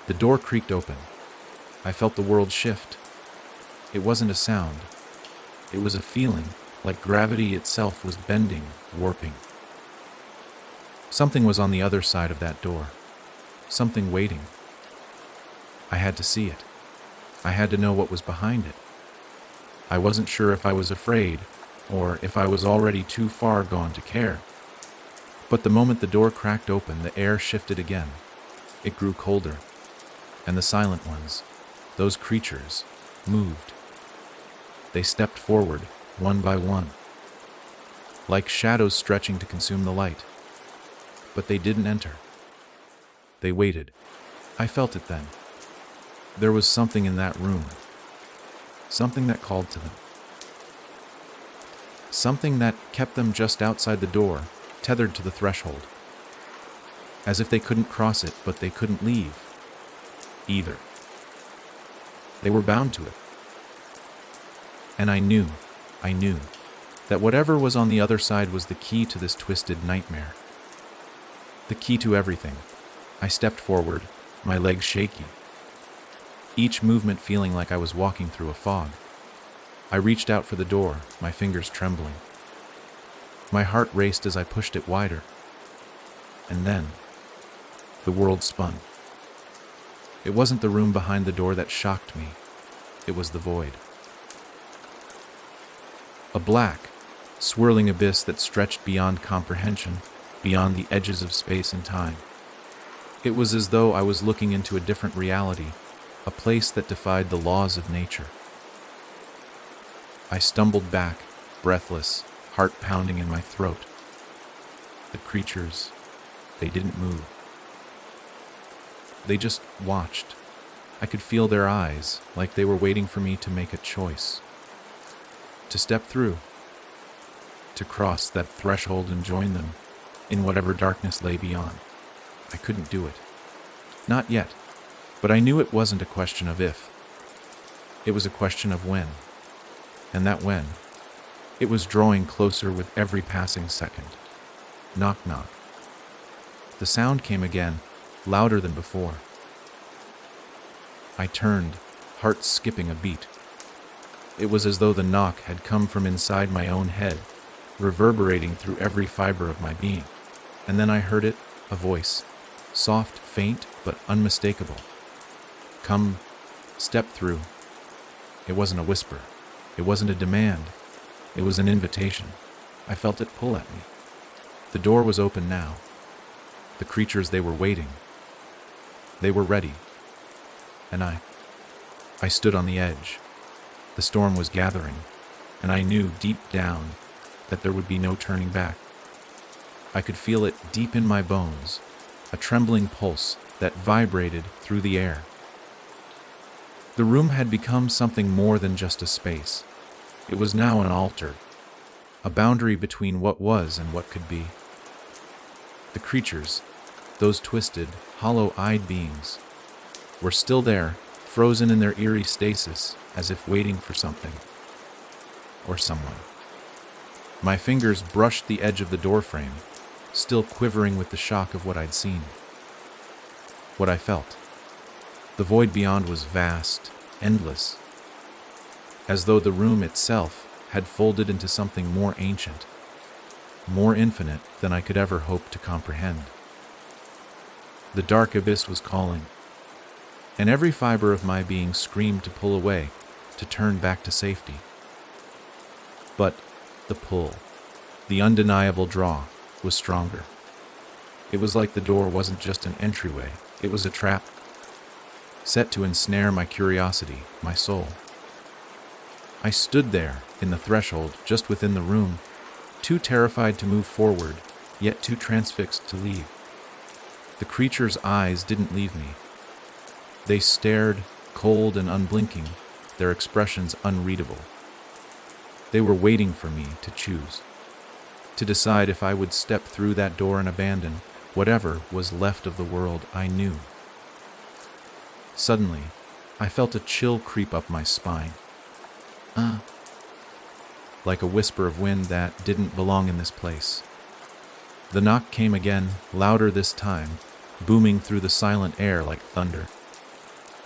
The door creaked open. I felt the world shift. It wasn't a sound. It was a feeling, like gravity itself was bending, warping. Something was on the other side of that door. Something waiting. I had to see it. I had to know what was behind it. I wasn't sure if I was afraid, or if I was already too far gone to care. But the moment the door cracked open, the air shifted again. It grew colder, and the silent ones, those creatures, moved. They stepped forward, one by one, like shadows stretching to consume the light. But they didn't enter. They waited. I felt it then. There was something in that room. Something that called to them. Something that kept them just outside the door, tethered to the threshold. As if they couldn't cross it, but they couldn't leave. Either. They were bound to it. And I knew, that whatever was on the other side was the key to this twisted nightmare. The key to everything. I stepped forward, my legs shaky. Each movement feeling like I was walking through a fog. I reached out for the door, my fingers trembling. My heart raced as I pushed it wider. And then, the world spun. It wasn't the room behind the door that shocked me. It was the void. A black, swirling abyss that stretched beyond comprehension, beyond the edges of space and time. It was as though I was looking into a different reality, a place that defied the laws of nature. I stumbled back, breathless, heart pounding in my throat. The creatures, they didn't move. They just watched. I could feel their eyes, like they were waiting for me to make a choice. To step through. To cross that threshold and join them in whatever darkness lay beyond. I couldn't do it. Not yet. But I knew it wasn't a question of if. It was a question of when. And that when, it was drawing closer with every passing second. Knock, knock. The sound came again, louder than before. I turned, heart skipping a beat. It was as though the knock had come from inside my own head, reverberating through every fiber of my being. And then I heard it, a voice, soft, faint, but unmistakable. Come, step through. It wasn't a whisper. It wasn't a demand. It was an invitation. I felt it pull at me. The door was open now. The creatures, they were waiting. They were ready. And I stood on the edge. The storm was gathering, and I knew deep down that there would be no turning back. I could feel it deep in my bones, a trembling pulse that vibrated through the air. The room had become something more than just a space. It was now an altar, a boundary between what was and what could be. The creatures, those twisted, hollow-eyed beings, were still there, frozen in their eerie stasis, as if waiting for something. Or someone. My fingers brushed the edge of the doorframe, still quivering with the shock of what I'd seen. What I felt. The void beyond was vast, endless, as though the room itself had folded into something more ancient, more infinite than I could ever hope to comprehend. The dark abyss was calling, and every fiber of my being screamed to pull away, to turn back to safety. But the pull, the undeniable draw, was stronger. It was like the door wasn't just an entryway, it was a trap, set to ensnare my curiosity, my soul. I stood there, in the threshold, just within the room, too terrified to move forward, yet too transfixed to leave. The creature's eyes didn't leave me. They stared, cold and unblinking, their expressions unreadable. They were waiting for me to choose, to decide if I would step through that door and abandon whatever was left of the world I knew. Suddenly, I felt a chill creep up my spine. Like a whisper of wind that didn't belong in this place. The knock came again, louder this time, booming through the silent air like thunder.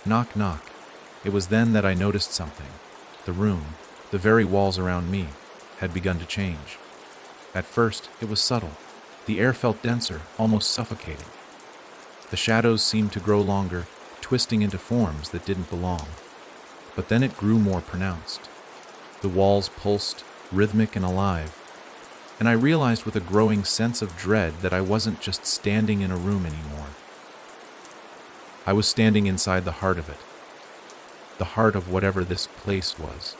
Knock, knock. It was then that I noticed something. The room, the very walls around me, had begun to change. At first, it was subtle. The air felt denser, almost suffocating. The shadows seemed to grow longer, twisting into forms that didn't belong. But then it grew more pronounced. The walls pulsed, rhythmic and alive, and I realized with a growing sense of dread that I wasn't just standing in a room anymore. I was standing inside the heart of it, the heart of whatever this place was.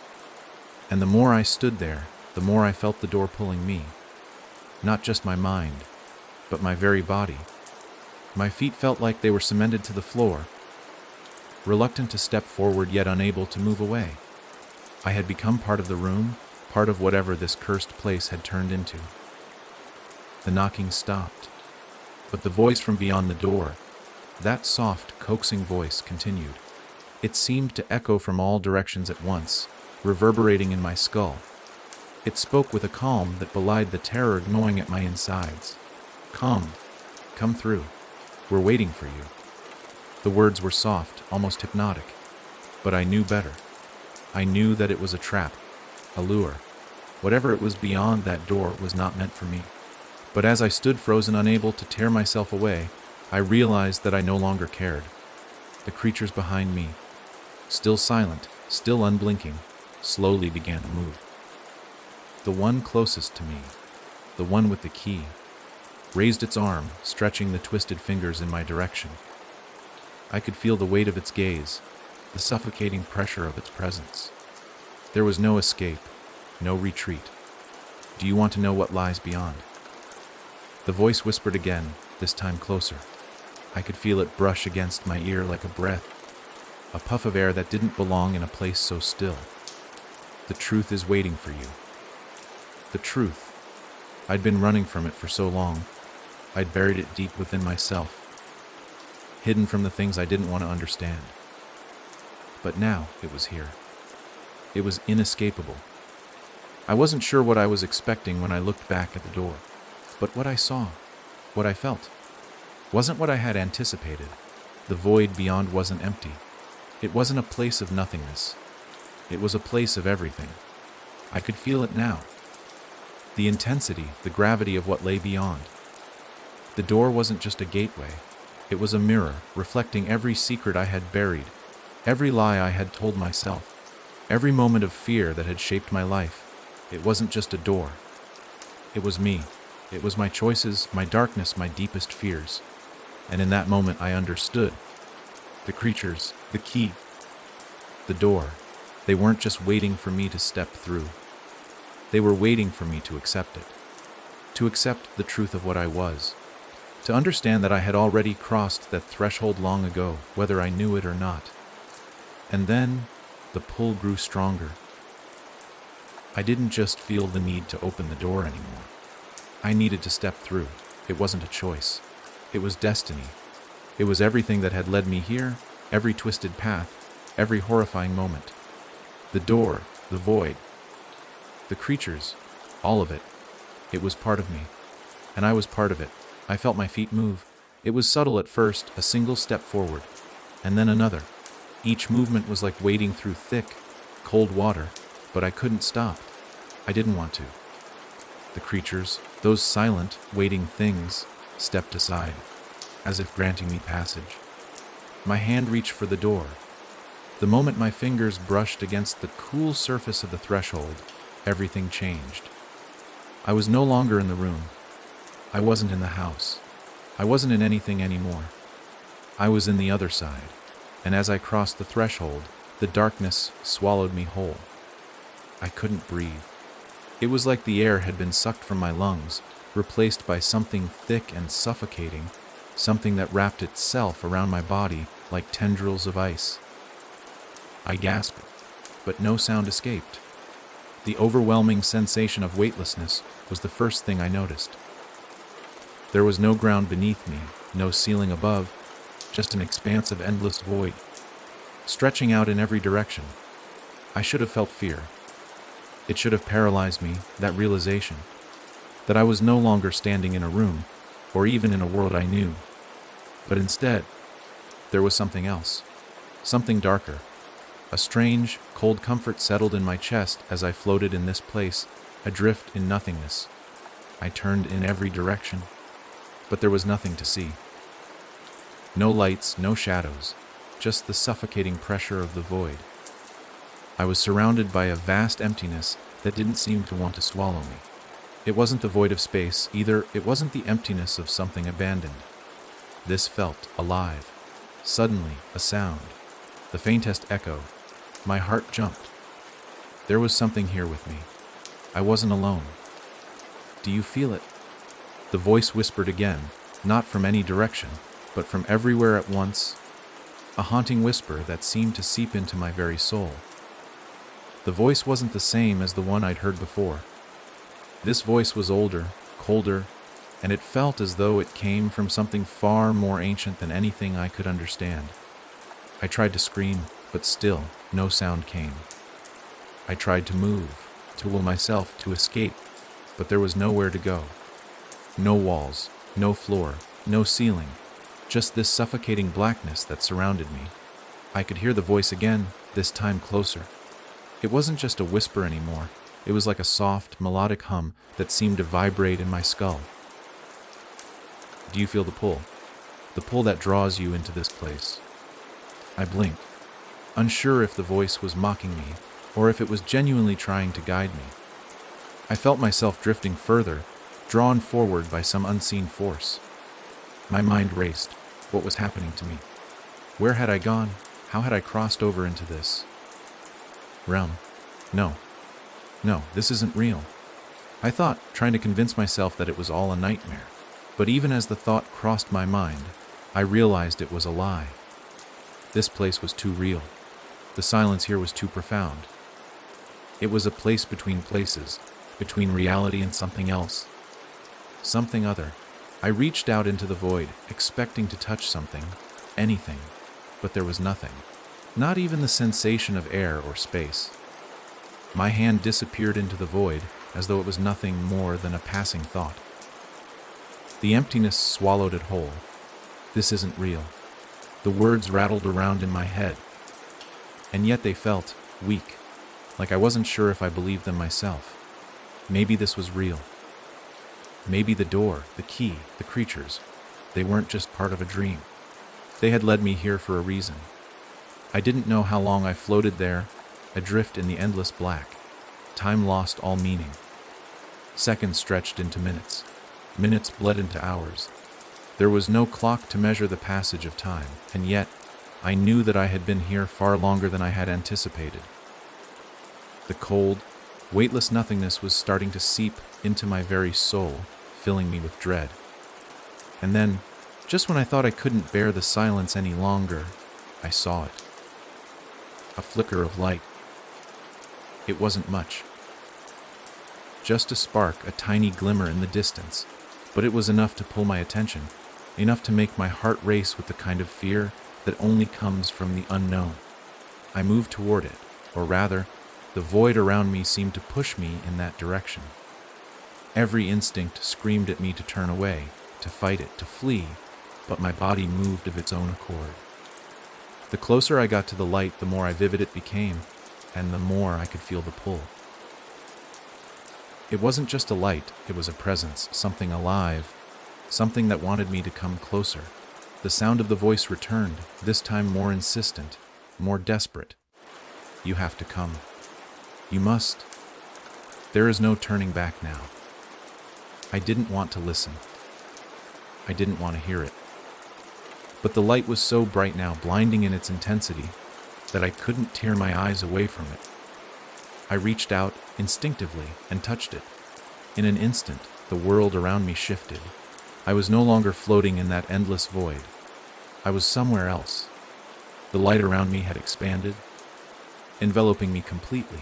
And the more I stood there, the more I felt the door pulling me. Not just my mind, but my very body. My feet felt like they were cemented to the floor, reluctant to step forward yet unable to move away. I had become part of the room, part of whatever this cursed place had turned into. The knocking stopped, but the voice from beyond the door, that soft, coaxing voice, continued. It seemed to echo from all directions at once, reverberating in my skull. It spoke with a calm that belied the terror gnawing at my insides. Come through. We're waiting for you. The words were soft, almost hypnotic, but I knew better. I knew that it was a trap, a lure. Whatever it was beyond that door was not meant for me. But as I stood frozen, unable to tear myself away, I realized that I no longer cared. The creatures behind me, still silent, still unblinking, slowly began to move. The one closest to me, the one with the key, raised its arm, stretching the twisted fingers in my direction. I could feel the weight of its gaze, the suffocating pressure of its presence. There was no escape, no retreat. Do you want to know what lies beyond? The voice whispered again, this time closer. I could feel it brush against my ear like a breath, a puff of air that didn't belong in a place so still. The truth is waiting for you. The truth. I'd been running from it for so long. I'd buried it deep within myself, hidden from the things I didn't want to understand. But now it was here. It was inescapable. I wasn't sure what I was expecting when I looked back at the door, but what I saw, what I felt, wasn't what I had anticipated. The void beyond wasn't empty. It wasn't a place of nothingness. It was a place of everything. I could feel it now. The intensity, the gravity of what lay beyond. The door wasn't just a gateway. It was a mirror, reflecting every secret I had buried, every lie I had told myself, every moment of fear that had shaped my life. It wasn't just a door. It was me. It was my choices, my darkness, my deepest fears. And in that moment I understood. The creatures, the key, the door, they weren't just waiting for me to step through. They were waiting for me to accept it. To accept the truth of what I was. To understand that I had already crossed that threshold long ago, whether I knew it or not. And then, the pull grew stronger. I didn't just feel the need to open the door anymore. I needed to step through. It wasn't a choice. It was destiny. It was everything that had led me here, every twisted path, every horrifying moment. The door, the void, the creatures, all of it. It was part of me. And I was part of it. I felt my feet move. It was subtle at first, a single step forward, and then another. Each movement was like wading through thick, cold water, but I couldn't stop. I didn't want to. The creatures, those silent, waiting things, stepped aside, as if granting me passage. My hand reached for the door. The moment my fingers brushed against the cool surface of the threshold, everything changed. I was no longer in the room. I wasn't in the house. I wasn't in anything anymore. I was in the other side, and as I crossed the threshold, the darkness swallowed me whole. I couldn't breathe. It was like the air had been sucked from my lungs, replaced by something thick and suffocating, something that wrapped itself around my body like tendrils of ice. I gasped, but no sound escaped. The overwhelming sensation of weightlessness was the first thing I noticed. There was no ground beneath me, no ceiling above, just an expanse of endless void, stretching out in every direction. I should have felt fear. It should have paralyzed me, that realization, that I was no longer standing in a room, or even in a world I knew. But instead, there was something else, something darker. A strange, cold comfort settled in my chest as I floated in this place, adrift in nothingness. I turned in every direction, but there was nothing to see. No lights, no shadows, just the suffocating pressure of the void. I was surrounded by a vast emptiness that didn't seem to want to swallow me. It wasn't the void of space, either. It wasn't the emptiness of something abandoned. This felt alive. Suddenly, a sound, the faintest echo. My heart jumped. There was something here with me. I wasn't alone. Do you feel it? The voice whispered again, not from any direction, but from everywhere at once. A haunting whisper that seemed to seep into my very soul. The voice wasn't the same as the one I'd heard before. This voice was older, colder, and it felt as though it came from something far more ancient than anything I could understand. I tried to scream, but still, no sound came. I tried to move, to will myself to escape, but there was nowhere to go. No walls, no floor, no ceiling, just this suffocating blackness that surrounded me. I could hear the voice again, this time closer. It wasn't just a whisper anymore. It was like a soft, melodic hum that seemed to vibrate in my skull. Do you feel the pull? The pull that draws you into this place. I blinked, unsure if the voice was mocking me or if it was genuinely trying to guide me. I felt myself drifting further, drawn forward by some unseen force. My mind raced. What was happening to me? Where had I gone? How had I crossed over into this realm? No, this isn't real. I thought, trying to convince myself that it was all a nightmare. But even as the thought crossed my mind, I realized it was a lie. This place was too real. The silence here was too profound. It was a place between places, between reality and something else. Something other. I reached out into the void, expecting to touch something, anything, but there was nothing. Not even the sensation of air or space. My hand disappeared into the void as though it was nothing more than a passing thought. The emptiness swallowed it whole. This isn't real. The words rattled around in my head, and yet they felt weak, like I wasn't sure if I believed them myself. Maybe this was real. Maybe the door, the key, the creatures, they weren't just part of a dream. They had led me here for a reason. I didn't know how long I floated there, adrift in the endless black. Time lost all meaning. Seconds stretched into minutes. Minutes bled into hours. There was no clock to measure the passage of time, and yet I knew that I had been here far longer than I had anticipated. The cold, Weightless nothingness was starting to seep into my very soul, filling me with dread. And then, just when I thought I couldn't bear the silence any longer, I saw it. A flicker of light. It wasn't much. Just a spark, a tiny glimmer in the distance, but it was enough to pull my attention, enough to make my heart race with the kind of fear that only comes from the unknown. I moved toward it, or rather, the void around me seemed to push me in that direction. Every instinct screamed at me to turn away, to fight it, to flee, but my body moved of its own accord. The closer I got to the light, the more vivid it became, and the more I could feel the pull. It wasn't just a light, it was a presence, something alive, something that wanted me to come closer. The sound of the voice returned, this time more insistent, more desperate. You have to come. You must. There is no turning back now. I didn't want to listen. I didn't want to hear it. But the light was so bright now, blinding in its intensity, that I couldn't tear my eyes away from it. I reached out instinctively and touched it. In an instant, the world around me shifted. I was no longer floating in that endless void. I was somewhere else. The light around me had expanded, enveloping me completely.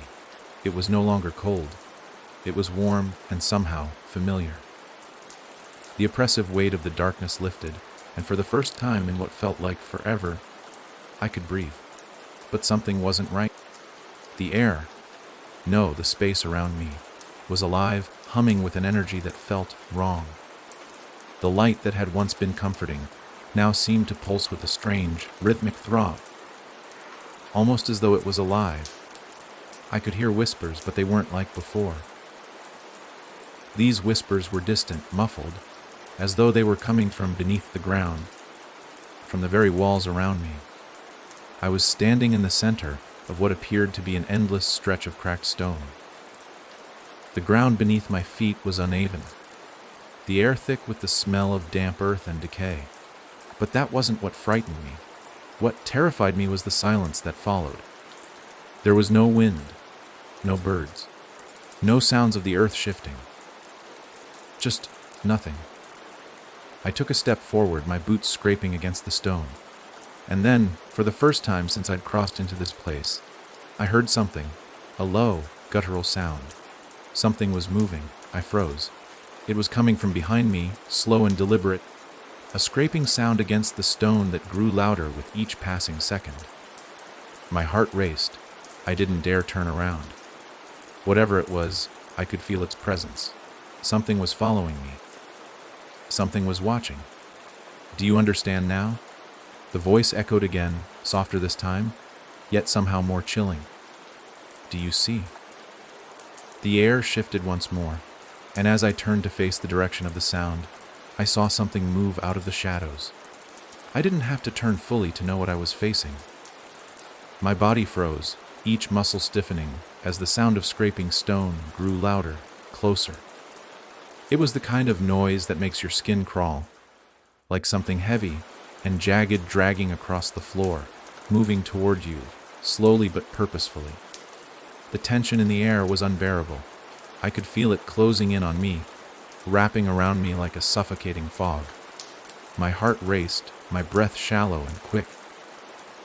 It was no longer cold. It was warm and somehow familiar. The oppressive weight of the darkness lifted, and for the first time in what felt like forever, I could breathe. But something wasn't right. The air, no, the space around me, was alive, humming with an energy that felt wrong. The light that had once been comforting now seemed to pulse with a strange, rhythmic throb, almost as though it was alive. I could hear whispers, but they weren't like before. These whispers were distant, muffled, as though they were coming from beneath the ground, from the very walls around me. I was standing in the center of what appeared to be an endless stretch of cracked stone. The ground beneath my feet was uneven, the air thick with the smell of damp earth and decay. But that wasn't what frightened me. What terrified me was the silence that followed. There was no wind, no birds, no sounds of the earth shifting. Just nothing. I took a step forward, my boots scraping against the stone. And then, for the first time since I'd crossed into this place, I heard something, a low, guttural sound. Something was moving. I froze. It was coming from behind me, slow and deliberate, a scraping sound against the stone that grew louder with each passing second. My heart raced. I didn't dare turn around. Whatever it was, I could feel its presence. Something was following me. Something was watching. Do you understand now? The voice echoed again, softer this time, yet somehow more chilling. Do you see? The air shifted once more, and as I turned to face the direction of the sound, I saw something move out of the shadows. I didn't have to turn fully to know what I was facing. My body froze, each muscle stiffening, as the sound of scraping stone grew louder, closer. It was the kind of noise that makes your skin crawl, like something heavy and jagged dragging across the floor, moving toward you, slowly but purposefully. The tension in the air was unbearable. I could feel it closing in on me, wrapping around me like a suffocating fog. My heart raced, my breath shallow and quick.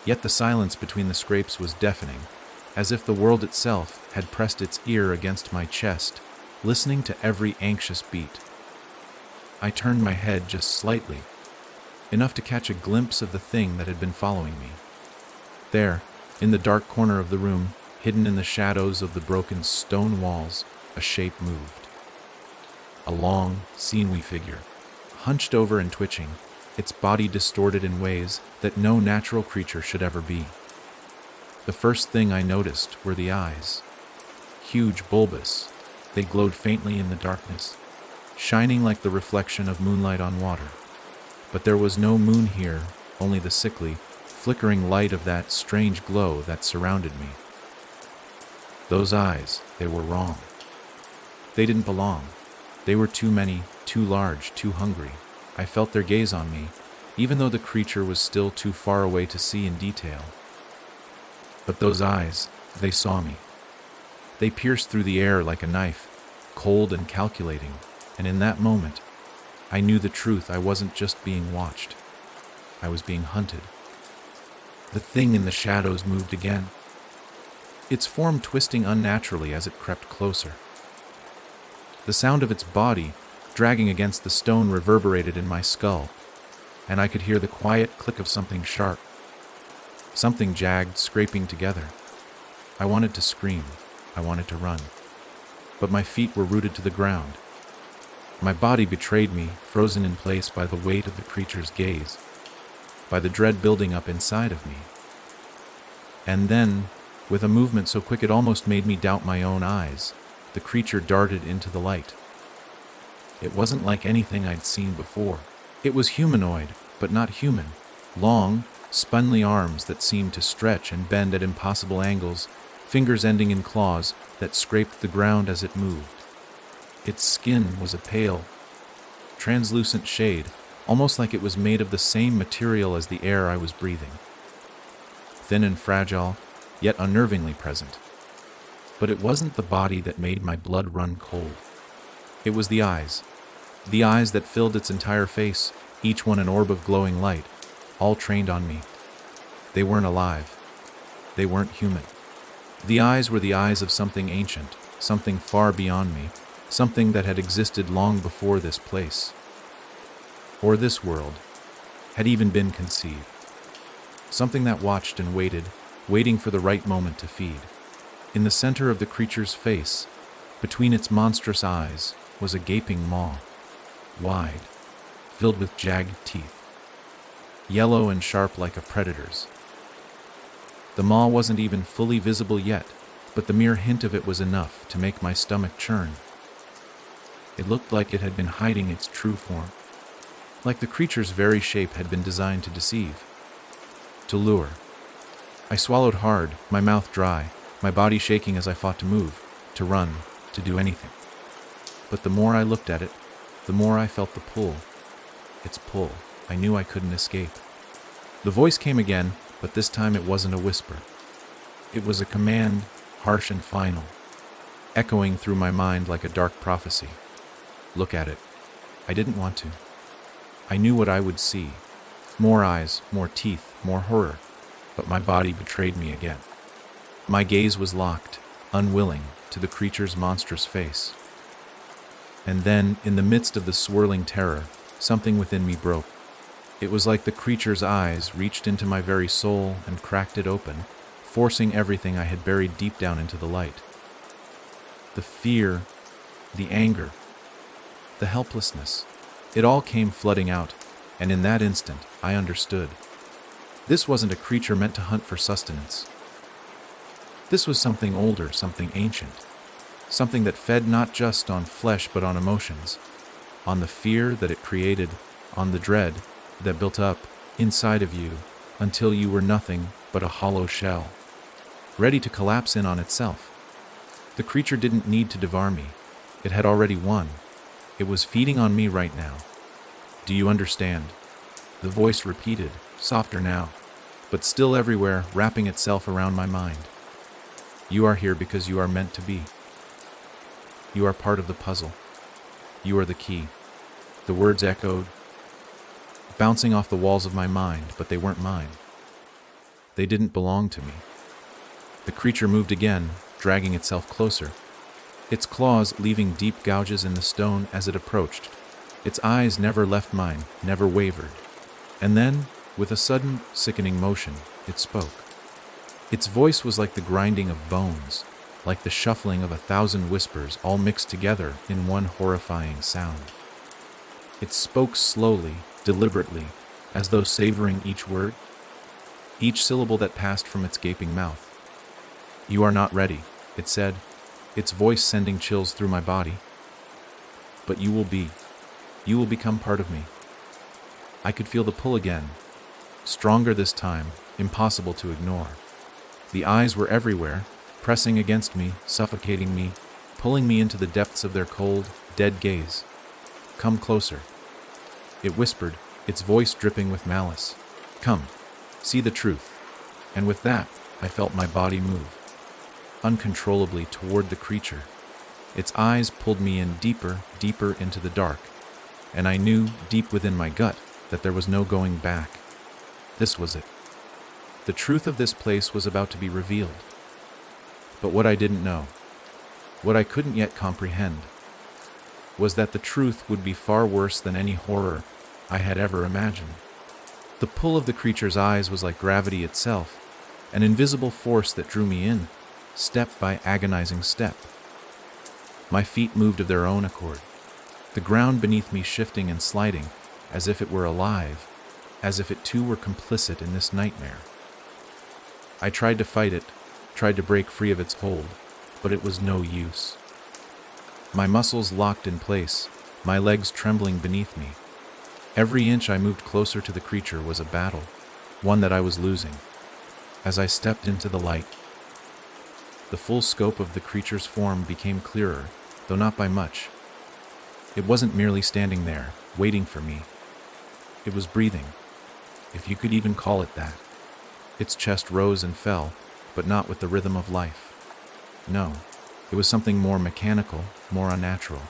Yet the silence between the scrapes was deafening, as if the world itself had pressed its ear against my chest, listening to every anxious beat. I turned my head just slightly, enough to catch a glimpse of the thing that had been following me. There, in the dark corner of the room, hidden in the shadows of the broken stone walls, a shape moved. A long, sinewy figure, hunched over and twitching, its body distorted in ways that no natural creature should ever be. The first thing I noticed were the eyes. Huge, bulbous, they glowed faintly in the darkness, shining like the reflection of moonlight on water. But there was no moon here, only the sickly, flickering light of that strange glow that surrounded me. Those eyes, they were wrong. They didn't belong. They were too many, too large, too hungry. I felt their gaze on me, even though the creature was still too far away to see in detail. But those eyes, they saw me. They pierced through the air like a knife, cold and calculating, and in that moment, I knew the truth. I wasn't just being watched. I was being hunted. The thing in the shadows moved again, its form twisting unnaturally as it crept closer. The sound of its body dragging against the stone reverberated in my skull, and I could hear the quiet click of something sharp, something jagged scraping together. I wanted to scream. I wanted to run. But my feet were rooted to the ground. My body betrayed me, frozen in place by the weight of the creature's gaze, by the dread building up inside of me. And then, with a movement so quick it almost made me doubt my own eyes, the creature darted into the light. It wasn't like anything I'd seen before. It was humanoid, but not human. Long, spindly arms that seemed to stretch and bend at impossible angles, fingers ending in claws that scraped the ground as it moved. Its skin was a pale, translucent shade, almost like it was made of the same material as the air I was breathing. Thin and fragile, yet unnervingly present. But it wasn't the body that made my blood run cold. It was the eyes that filled its entire face, each one an orb of glowing light, all trained on me. They weren't alive. They weren't human. The eyes were the eyes of something ancient, something far beyond me, something that had existed long before this place, or this world, had even been conceived. Something that watched and waited, waiting for the right moment to feed. In the center of the creature's face, between its monstrous eyes, was a gaping maw, wide, filled with jagged teeth, yellow and sharp like a predator's. The maw wasn't even fully visible yet, but the mere hint of it was enough to make my stomach churn. It looked like it had been hiding its true form, like the creature's very shape had been designed to deceive, to lure. I swallowed hard, my mouth dry, my body shaking as I fought to move, to run, to do anything. But the more I looked at it, the more I felt the pull. Its pull. I knew I couldn't escape. The voice came again, but this time it wasn't a whisper. It was a command, harsh and final, echoing through my mind like a dark prophecy. Look at it. I didn't want to. I knew what I would see. More eyes, more teeth, more horror. But my body betrayed me again. My gaze was locked, unwilling, to the creature's monstrous face. And then, in the midst of the swirling terror, something within me broke. It was like the creature's eyes reached into my very soul and cracked it open, forcing everything I had buried deep down into the light. The fear, the anger, the helplessness, it all came flooding out, and in that instant, I understood. This wasn't a creature meant to hunt for sustenance. This was something older, something ancient, something that fed not just on flesh but on emotions, on the fear that it created, on the dread that built up inside of you until you were nothing but a hollow shell, ready to collapse in on itself. The creature didn't need to devour me. It had already won. It was feeding on me right now. Do you understand? The voice repeated, softer now, but still everywhere, wrapping itself around my mind. You are here because you are meant to be. You are part of the puzzle. You are the key. The words echoed, bouncing off the walls of my mind, but they weren't mine. They didn't belong to me. The creature moved again, dragging itself closer, its claws leaving deep gouges in the stone as it approached. Its eyes never left mine, never wavered. And then, with a sudden, sickening motion, it spoke. Its voice was like the grinding of bones, like the shuffling of 1,000 whispers all mixed together in one horrifying sound. It spoke slowly, deliberately, as though savoring each word, each syllable that passed from its gaping mouth. You are not ready, it said, its voice sending chills through my body. But you will be. You will become part of me. I could feel the pull again, stronger this time, impossible to ignore. The eyes were everywhere, pressing against me, suffocating me, pulling me into the depths of their cold, dead gaze. Come closer. It whispered, its voice dripping with malice. Come, see the truth. And with that, I felt my body move. uncontrollably toward the creature. Its eyes pulled me in deeper, deeper into the dark, and I knew, deep within my gut, that there was no going back. This was it. The truth of this place was about to be revealed. But what I didn't know, what I couldn't yet comprehend, was that the truth would be far worse than any horror I had ever imagined. The pull of the creature's eyes was like gravity itself, an invisible force that drew me in, step by agonizing step. My feet moved of their own accord, the ground beneath me shifting and sliding, as if it were alive, as if it too were complicit in this nightmare. I tried to fight it, tried to break free of its hold, but it was no use. My muscles locked in place, my legs trembling beneath me. Every inch I moved closer to the creature was a battle, one that I was losing. As I stepped into the light, the full scope of the creature's form became clearer, though not by much. It wasn't merely standing there, waiting for me. It was breathing, if you could even call it that. Its chest rose and fell, but not with the rhythm of life. No, it was something more mechanical, more unnatural.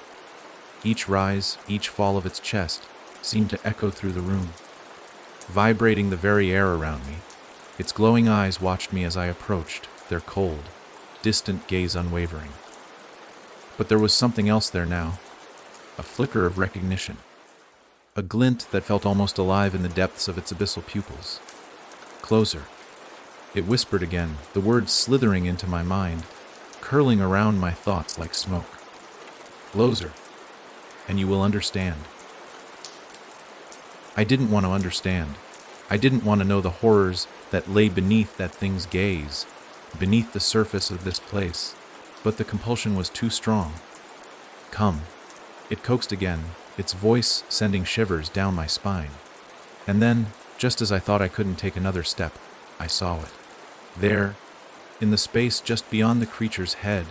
Each rise, each fall of its chest seemed to echo through the room, vibrating the very air around me. Its glowing eyes watched me as I approached, their cold, distant gaze unwavering. But there was something else there now, a flicker of recognition, a glint that felt almost alive in the depths of its abyssal pupils. Closer. It whispered again, the words slithering into my mind, curling around my thoughts like smoke. Closer, and you will understand. I didn't want to understand. I didn't want to know the horrors that lay beneath that thing's gaze, beneath the surface of this place, but the compulsion was too strong. Come. It coaxed again, its voice sending shivers down my spine. And then, just as I thought I couldn't take another step, I saw it. There, in the space just beyond the creature's head,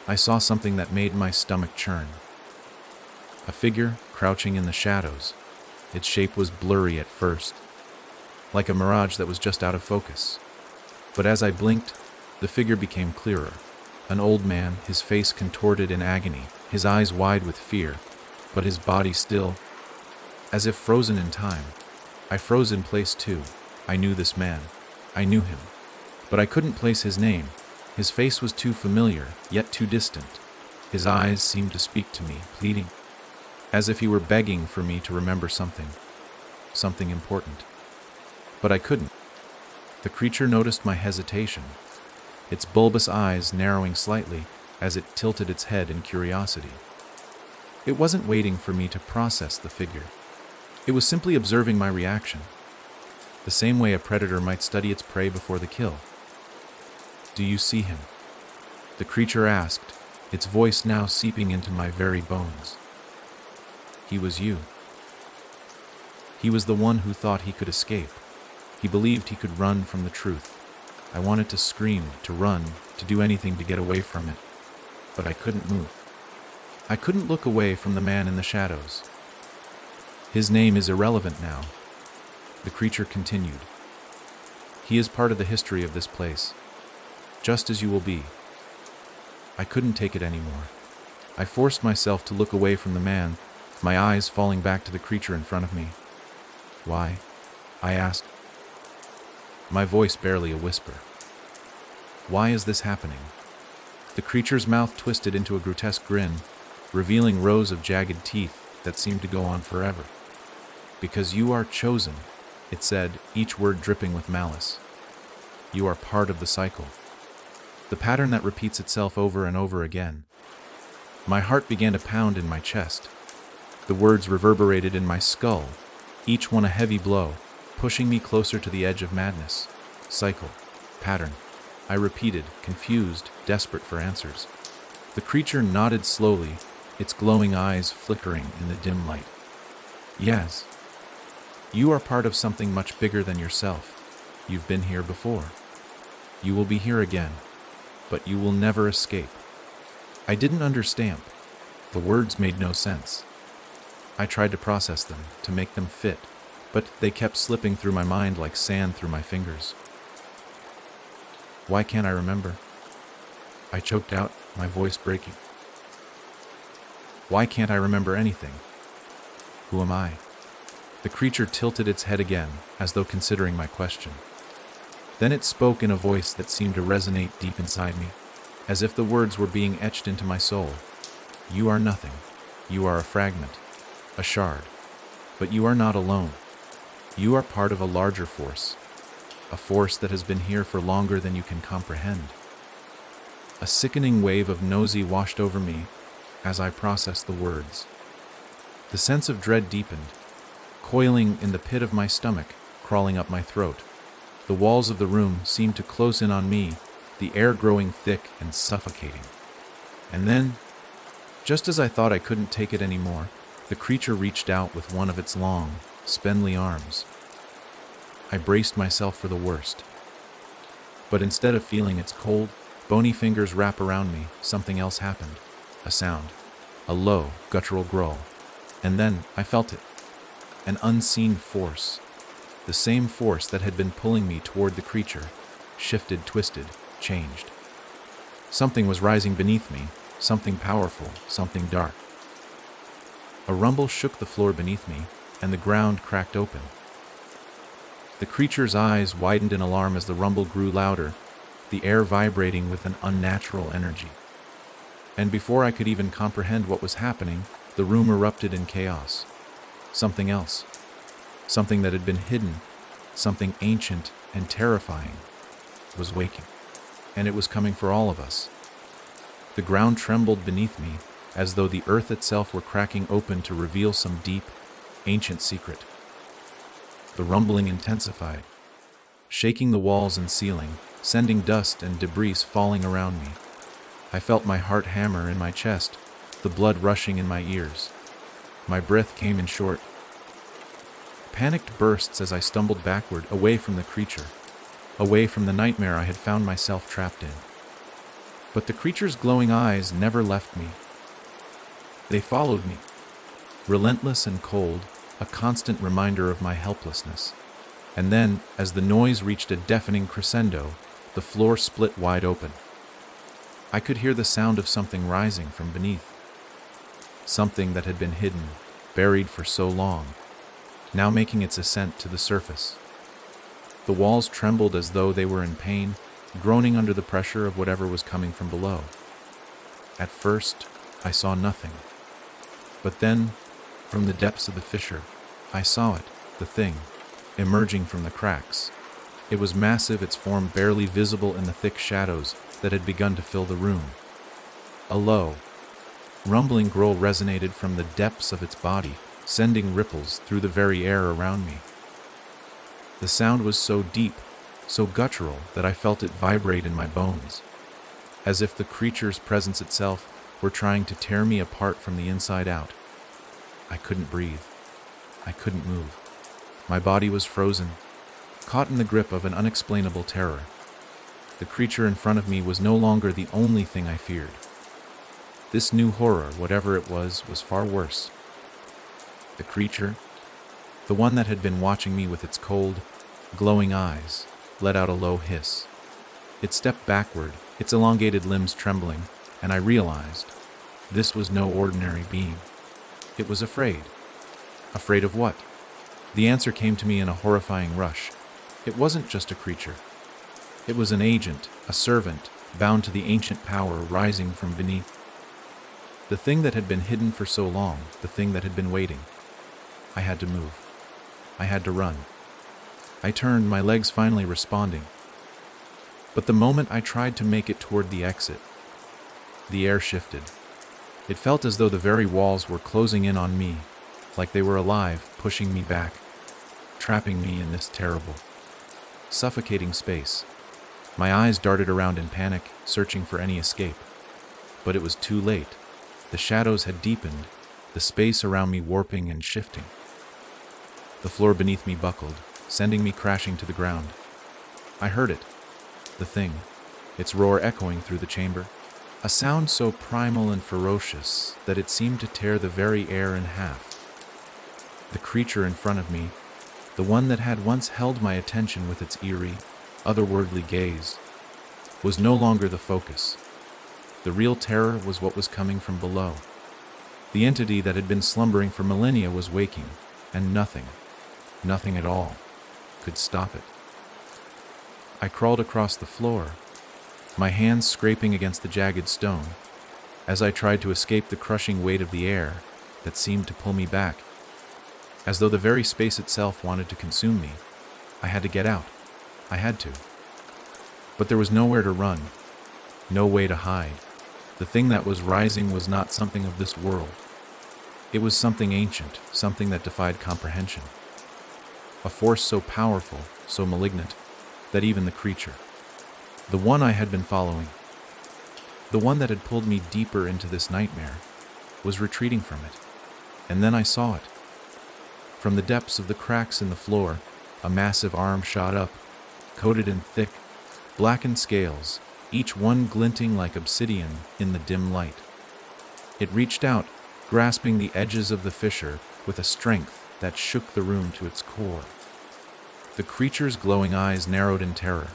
I saw something that made my stomach churn. A figure crouching in the shadows. Its shape was blurry at first, like a mirage that was just out of focus. But as I blinked, the figure became clearer. An old man, his face contorted in agony, his eyes wide with fear, but his body still, as if frozen in time. I froze in place too. I knew this man. I knew him. But I couldn't place his name. His face was too familiar, yet too distant. His eyes seemed to speak to me, pleading, as if he were begging for me to remember something important. But I couldn't. The creature noticed my hesitation, its bulbous eyes narrowing slightly as it tilted its head in curiosity. It wasn't waiting for me to process the figure. It was simply observing my reaction, the same way a predator might study its prey before the kill. Do you see him? The creature asked, its voice now seeping into my very bones. He was you. He was the one who thought he could escape. He believed he could run from the truth. I wanted to scream, to run, to do anything to get away from it. But I couldn't move. I couldn't look away from the man in the shadows. His name is irrelevant now. The creature continued. He is part of the history of this place, just as you will be. I couldn't take it anymore. I forced myself to look away from the man, my eyes falling back to the creature in front of me. Why? I asked, my voice barely a whisper. Why is this happening? The creature's mouth twisted into a grotesque grin, revealing rows of jagged teeth that seemed to go on forever. Because you are chosen, it said, each word dripping with malice. You are part of the cycle, the pattern that repeats itself over and over again. My heart began to pound in my chest. The words reverberated in my skull, each one a heavy blow, pushing me closer to the edge of madness. Cycle, pattern, I repeated, confused, desperate for answers. The creature nodded slowly, its glowing eyes flickering in the dim light. Yes. You are part of something much bigger than yourself. You've been here before. You will be here again, but you will never escape. I didn't understand. The words made no sense. I tried to process them, to make them fit, but they kept slipping through my mind like sand through my fingers. Why can't I remember? I choked out, my voice breaking. Why can't I remember anything? Who am I? The creature tilted its head again, as though considering my question. Then it spoke in a voice that seemed to resonate deep inside me, as if the words were being etched into my soul. You are nothing. You are a fragment, a shard. But you are not alone. You are part of a larger force, a force that has been here for longer than you can comprehend. A sickening wave of nausea washed over me as I processed the words. The sense of dread deepened, coiling in the pit of my stomach, crawling up my throat. The walls of the room seemed to close in on me, the air growing thick and suffocating. And then, just as I thought I couldn't take it anymore, the creature reached out with one of its long, spindly arms. I braced myself for the worst. But instead of feeling its cold, bony fingers wrap around me, something else happened. A sound, a low, guttural growl. And then I felt it. An unseen force. The same force that had been pulling me toward the creature, shifted, twisted, changed. Something was rising beneath me, something powerful, something dark. A rumble shook the floor beneath me, and the ground cracked open. The creature's eyes widened in alarm as the rumble grew louder, the air vibrating with an unnatural energy. And before I could even comprehend what was happening, the room erupted in chaos. Something else. Something that had been hidden, something ancient and terrifying, was waking. And it was coming for all of us. The ground trembled beneath me, as though the earth itself were cracking open to reveal some deep, ancient secret. The rumbling intensified, shaking the walls and ceiling, sending dust and debris falling around me. I felt my heart hammer in my chest, the blood rushing in my ears. My breath came in short. Panicked bursts as I stumbled backward, away from the creature, away from the nightmare I had found myself trapped in. But the creature's glowing eyes never left me. They followed me, relentless and cold, a constant reminder of my helplessness. And then, as the noise reached a deafening crescendo, the floor split wide open. I could hear the sound of something rising from beneath. Something that had been hidden, buried for so long, now making its ascent to the surface. The walls trembled as though they were in pain, groaning under the pressure of whatever was coming from below. At first, I saw nothing. But then, from the depths of the fissure, I saw it, the thing, emerging from the cracks. It was massive, its form barely visible in the thick shadows that had begun to fill the room. A low, rumbling growl resonated from the depths of its body, sending ripples through the very air around me. The sound was so deep, so guttural, that I felt it vibrate in my bones, as if the creature's presence itself were trying to tear me apart from the inside out. I couldn't breathe. I couldn't move. My body was frozen, caught in the grip of an unexplainable terror. The creature in front of me was no longer the only thing I feared. This new horror, whatever it was far worse. The creature, the one that had been watching me with its cold, glowing eyes, let out a low hiss. It stepped backward, its elongated limbs trembling, and I realized this was no ordinary being. It was afraid. Afraid of what? The answer came to me in a horrifying rush. It wasn't just a creature. It was an agent, a servant, bound to the ancient power rising from beneath. The thing that had been hidden for so long, the thing that had been waiting. I had to move. I had to run. I turned, my legs finally responding. But the moment I tried to make it toward the exit, the air shifted. It felt as though the very walls were closing in on me, like they were alive, pushing me back, trapping me in this terrible, suffocating space. My eyes darted around in panic, searching for any escape. But it was too late. The shadows had deepened, the space around me warping and shifting. The floor beneath me buckled, sending me crashing to the ground. I heard it, the thing, its roar echoing through the chamber. A sound so primal and ferocious that it seemed to tear the very air in half. The creature in front of me, the one that had once held my attention with its eerie, otherworldly gaze, was no longer the focus. The real terror was what was coming from below. The entity that had been slumbering for millennia was waking, and nothing at all, could stop it. I crawled across the floor, my hands scraping against the jagged stone, as I tried to escape the crushing weight of the air that seemed to pull me back. As though the very space itself wanted to consume me, I had to get out. I had to. But there was nowhere to run, no way to hide. The thing that was rising was not something of this world. It was something ancient, something that defied comprehension. A force so powerful, so malignant, that even the creature, the one I had been following, the one that had pulled me deeper into this nightmare, was retreating from it. And then I saw it. From the depths of the cracks in the floor, a massive arm shot up, coated in thick, blackened scales, each one glinting like obsidian in the dim light. It reached out, grasping the edges of the fissure with a strength that shook the room to its core. The creature's glowing eyes narrowed in terror.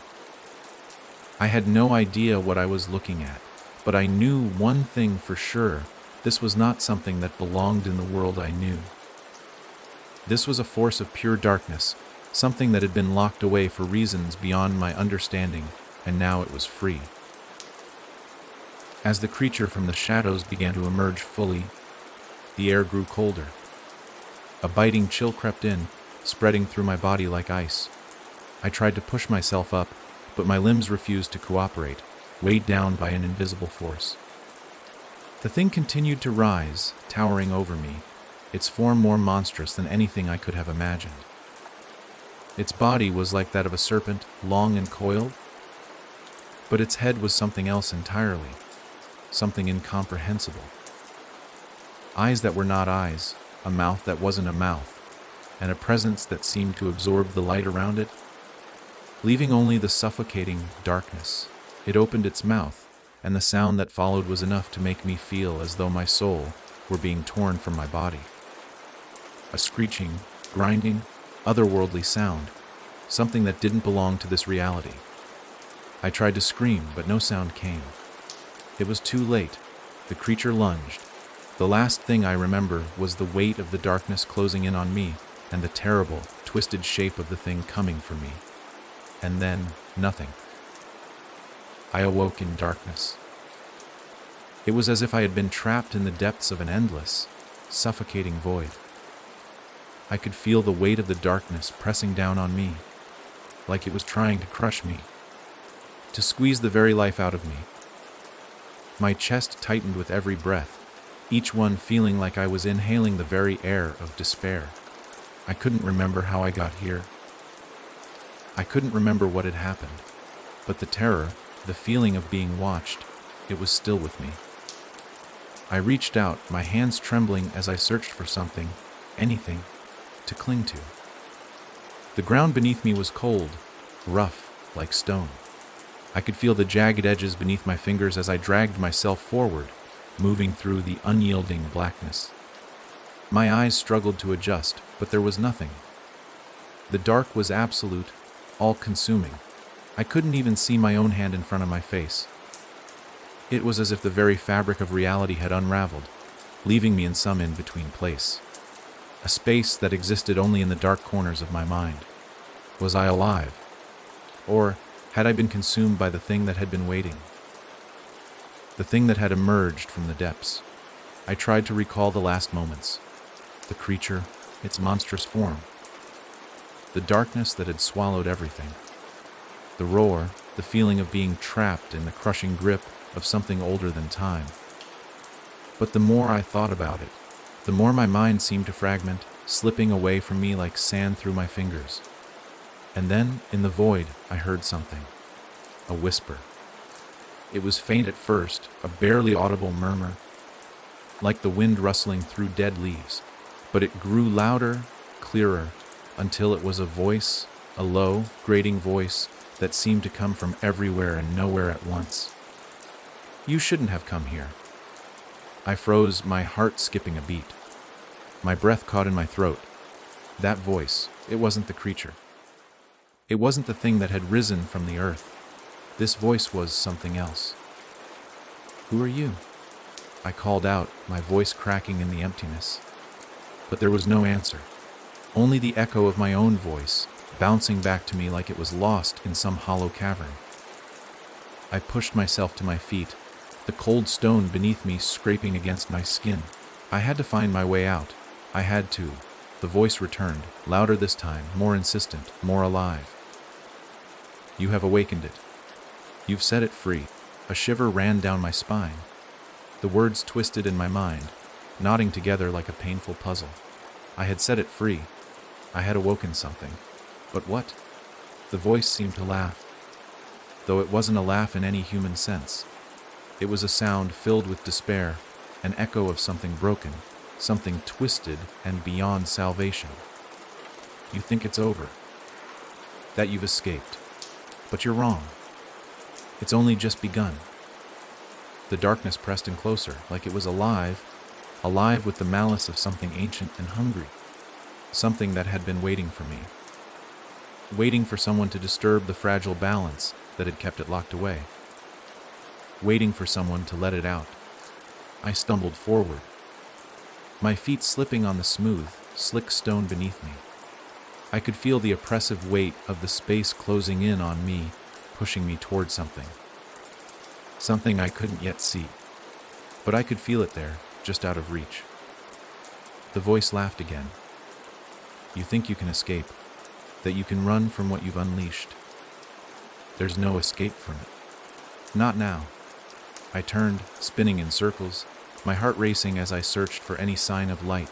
I had no idea what I was looking at, but I knew one thing for sure: this was not something that belonged in the world I knew. This was a force of pure darkness, something that had been locked away for reasons beyond my understanding, and now it was free. As the creature from the shadows began to emerge fully, the air grew colder. A biting chill crept in, spreading through my body like ice. I tried to push myself up, but my limbs refused to cooperate, weighed down by an invisible force. The thing continued to rise, towering over me, its form more monstrous than anything I could have imagined. Its body was like that of a serpent, long and coiled, but its head was something else entirely, something incomprehensible. Eyes that were not eyes, a mouth that wasn't a mouth, and a presence that seemed to absorb the light around it, leaving only the suffocating darkness. It opened its mouth, and the sound that followed was enough to make me feel as though my soul were being torn from my body. A screeching, grinding, otherworldly sound, something that didn't belong to this reality. I tried to scream, but no sound came. It was too late. The creature lunged. The last thing I remember was the weight of the darkness closing in on me and the terrible, twisted shape of the thing coming for me. And then, nothing. I awoke in darkness. It was as if I had been trapped in the depths of an endless, suffocating void. I could feel the weight of the darkness pressing down on me, like it was trying to crush me, to squeeze the very life out of me. My chest tightened with every breath, each one feeling like I was inhaling the very air of despair. I couldn't remember how I got here. I couldn't remember what had happened, but the terror, the feeling of being watched, it was still with me. I reached out, my hands trembling as I searched for something, anything, to cling to. The ground beneath me was cold, rough, like stone. I could feel the jagged edges beneath my fingers as I dragged myself forward, moving through the unyielding blackness. My eyes struggled to adjust, but there was nothing. The dark was absolute, all-consuming. I couldn't even see my own hand in front of my face. It was as if the very fabric of reality had unraveled, leaving me in some in-between place. A space that existed only in the dark corners of my mind. Was I alive? Or had I been consumed by the thing that had been waiting? The thing that had emerged from the depths. I tried to recall the last moments. The creature, its monstrous form. The darkness that had swallowed everything. The roar, the feeling of being trapped in the crushing grip of something older than time. But the more I thought about it, the more my mind seemed to fragment, slipping away from me like sand through my fingers. And then, in the void, I heard something. A whisper. It was faint at first, a barely audible murmur, like the wind rustling through dead leaves. But it grew louder, clearer, until it was a voice, a low, grating voice that seemed to come from everywhere and nowhere at once. You shouldn't have come here. I froze, my heart skipping a beat. My breath caught in my throat. That voice, it wasn't the creature. It wasn't the thing that had risen from the earth. This voice was something else. Who are you? I called out, my voice cracking in the emptiness. But there was no answer. Only the echo of my own voice, bouncing back to me like it was lost in some hollow cavern. I pushed myself to my feet, the cold stone beneath me scraping against my skin. I had to find my way out. I had to. The voice returned, louder this time, more insistent, more alive. You have awakened it. You've set it free. A shiver ran down my spine. The words twisted in my mind, knotting together like a painful puzzle. I had set it free. I had awoken something. But what? The voice seemed to laugh. Though it wasn't a laugh in any human sense. It was a sound filled with despair, an echo of something broken, something twisted and beyond salvation. You think it's over, that you've escaped. But you're wrong. It's only just begun. The darkness pressed in closer, like it was alive with the malice of something ancient and hungry, something that had been waiting for me, waiting for someone to disturb the fragile balance that had kept it locked away, waiting for someone to let it out. I stumbled forward, my feet slipping on the smooth, slick stone beneath me. I could feel the oppressive weight of the space closing in on me, pushing me toward something. Something I couldn't yet see, but I could feel it there, just out of reach. The voice laughed again. You think you can escape, that you can run from what you've unleashed. There's no escape from it. Not now. I turned, spinning in circles, my heart racing as I searched for any sign of light.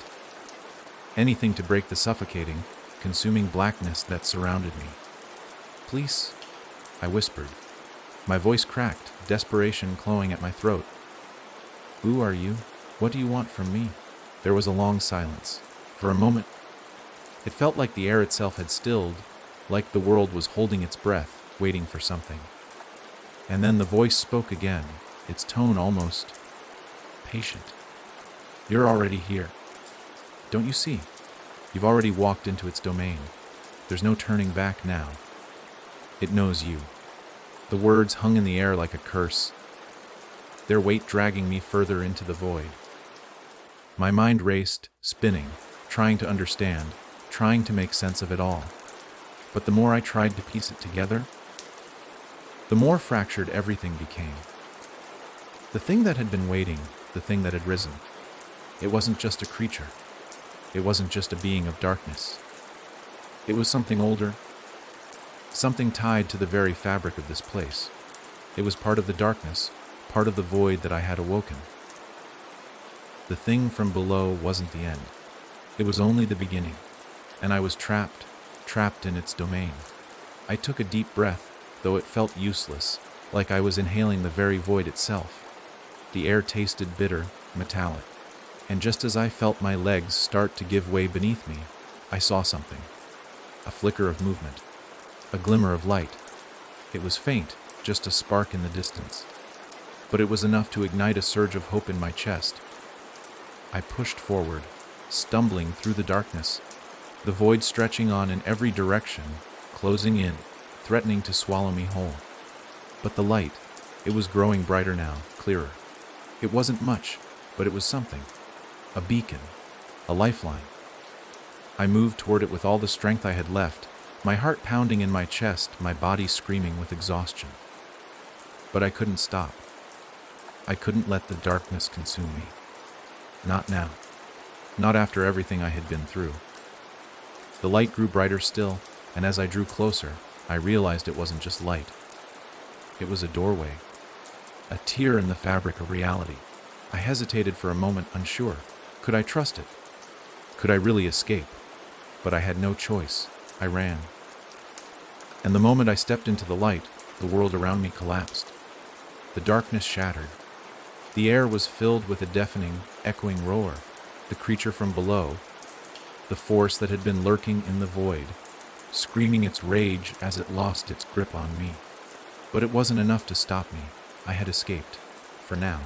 Anything to break the suffocating, consuming blackness that surrounded me. Please, I whispered. My voice cracked, desperation clawing at my throat. Who are you? What do you want from me? There was a long silence. For a moment, it felt like the air itself had stilled, like the world was holding its breath, waiting for something. And then the voice spoke again, its tone almost patient. You're already here. Don't you see? You've already walked into its domain. There's no turning back now. It knows you. The words hung in the air like a curse, their weight dragging me further into the void. My mind raced, spinning, trying to understand, trying to make sense of it all. But the more I tried to piece it together, the more fractured everything became. The thing that had been waiting, the thing that had risen, it wasn't just a creature. It wasn't just a being of darkness. It was something older, something tied to the very fabric of this place. It was part of the darkness, part of the void that I had awoken. The thing from below wasn't the end. It was only the beginning, and I was trapped in its domain. I took a deep breath, though it felt useless, like I was inhaling the very void itself. The air tasted bitter, metallic, and just as I felt my legs start to give way beneath me, I saw something. A flicker of movement. A glimmer of light. It was faint, just a spark in the distance. But it was enough to ignite a surge of hope in my chest. I pushed forward, stumbling through the darkness, the void stretching on in every direction, closing in, threatening to swallow me whole. But the light, it was growing brighter now, clearer. It wasn't much, but it was something. A beacon, a lifeline. I moved toward it with all the strength I had left, my heart pounding in my chest, my body screaming with exhaustion. But I couldn't stop. I couldn't let the darkness consume me. Not now. Not after everything I had been through. The light grew brighter still, and as I drew closer, I realized it wasn't just light. It was a doorway, a tear in the fabric of reality. I hesitated for a moment, unsure. Could I trust it? Could I really escape? But I had no choice. I ran. And the moment I stepped into the light, the world around me collapsed. The darkness shattered. The air was filled with a deafening, echoing roar. The creature from below, the force that had been lurking in the void, screaming its rage as it lost its grip on me. But it wasn't enough to stop me. I had escaped. For now.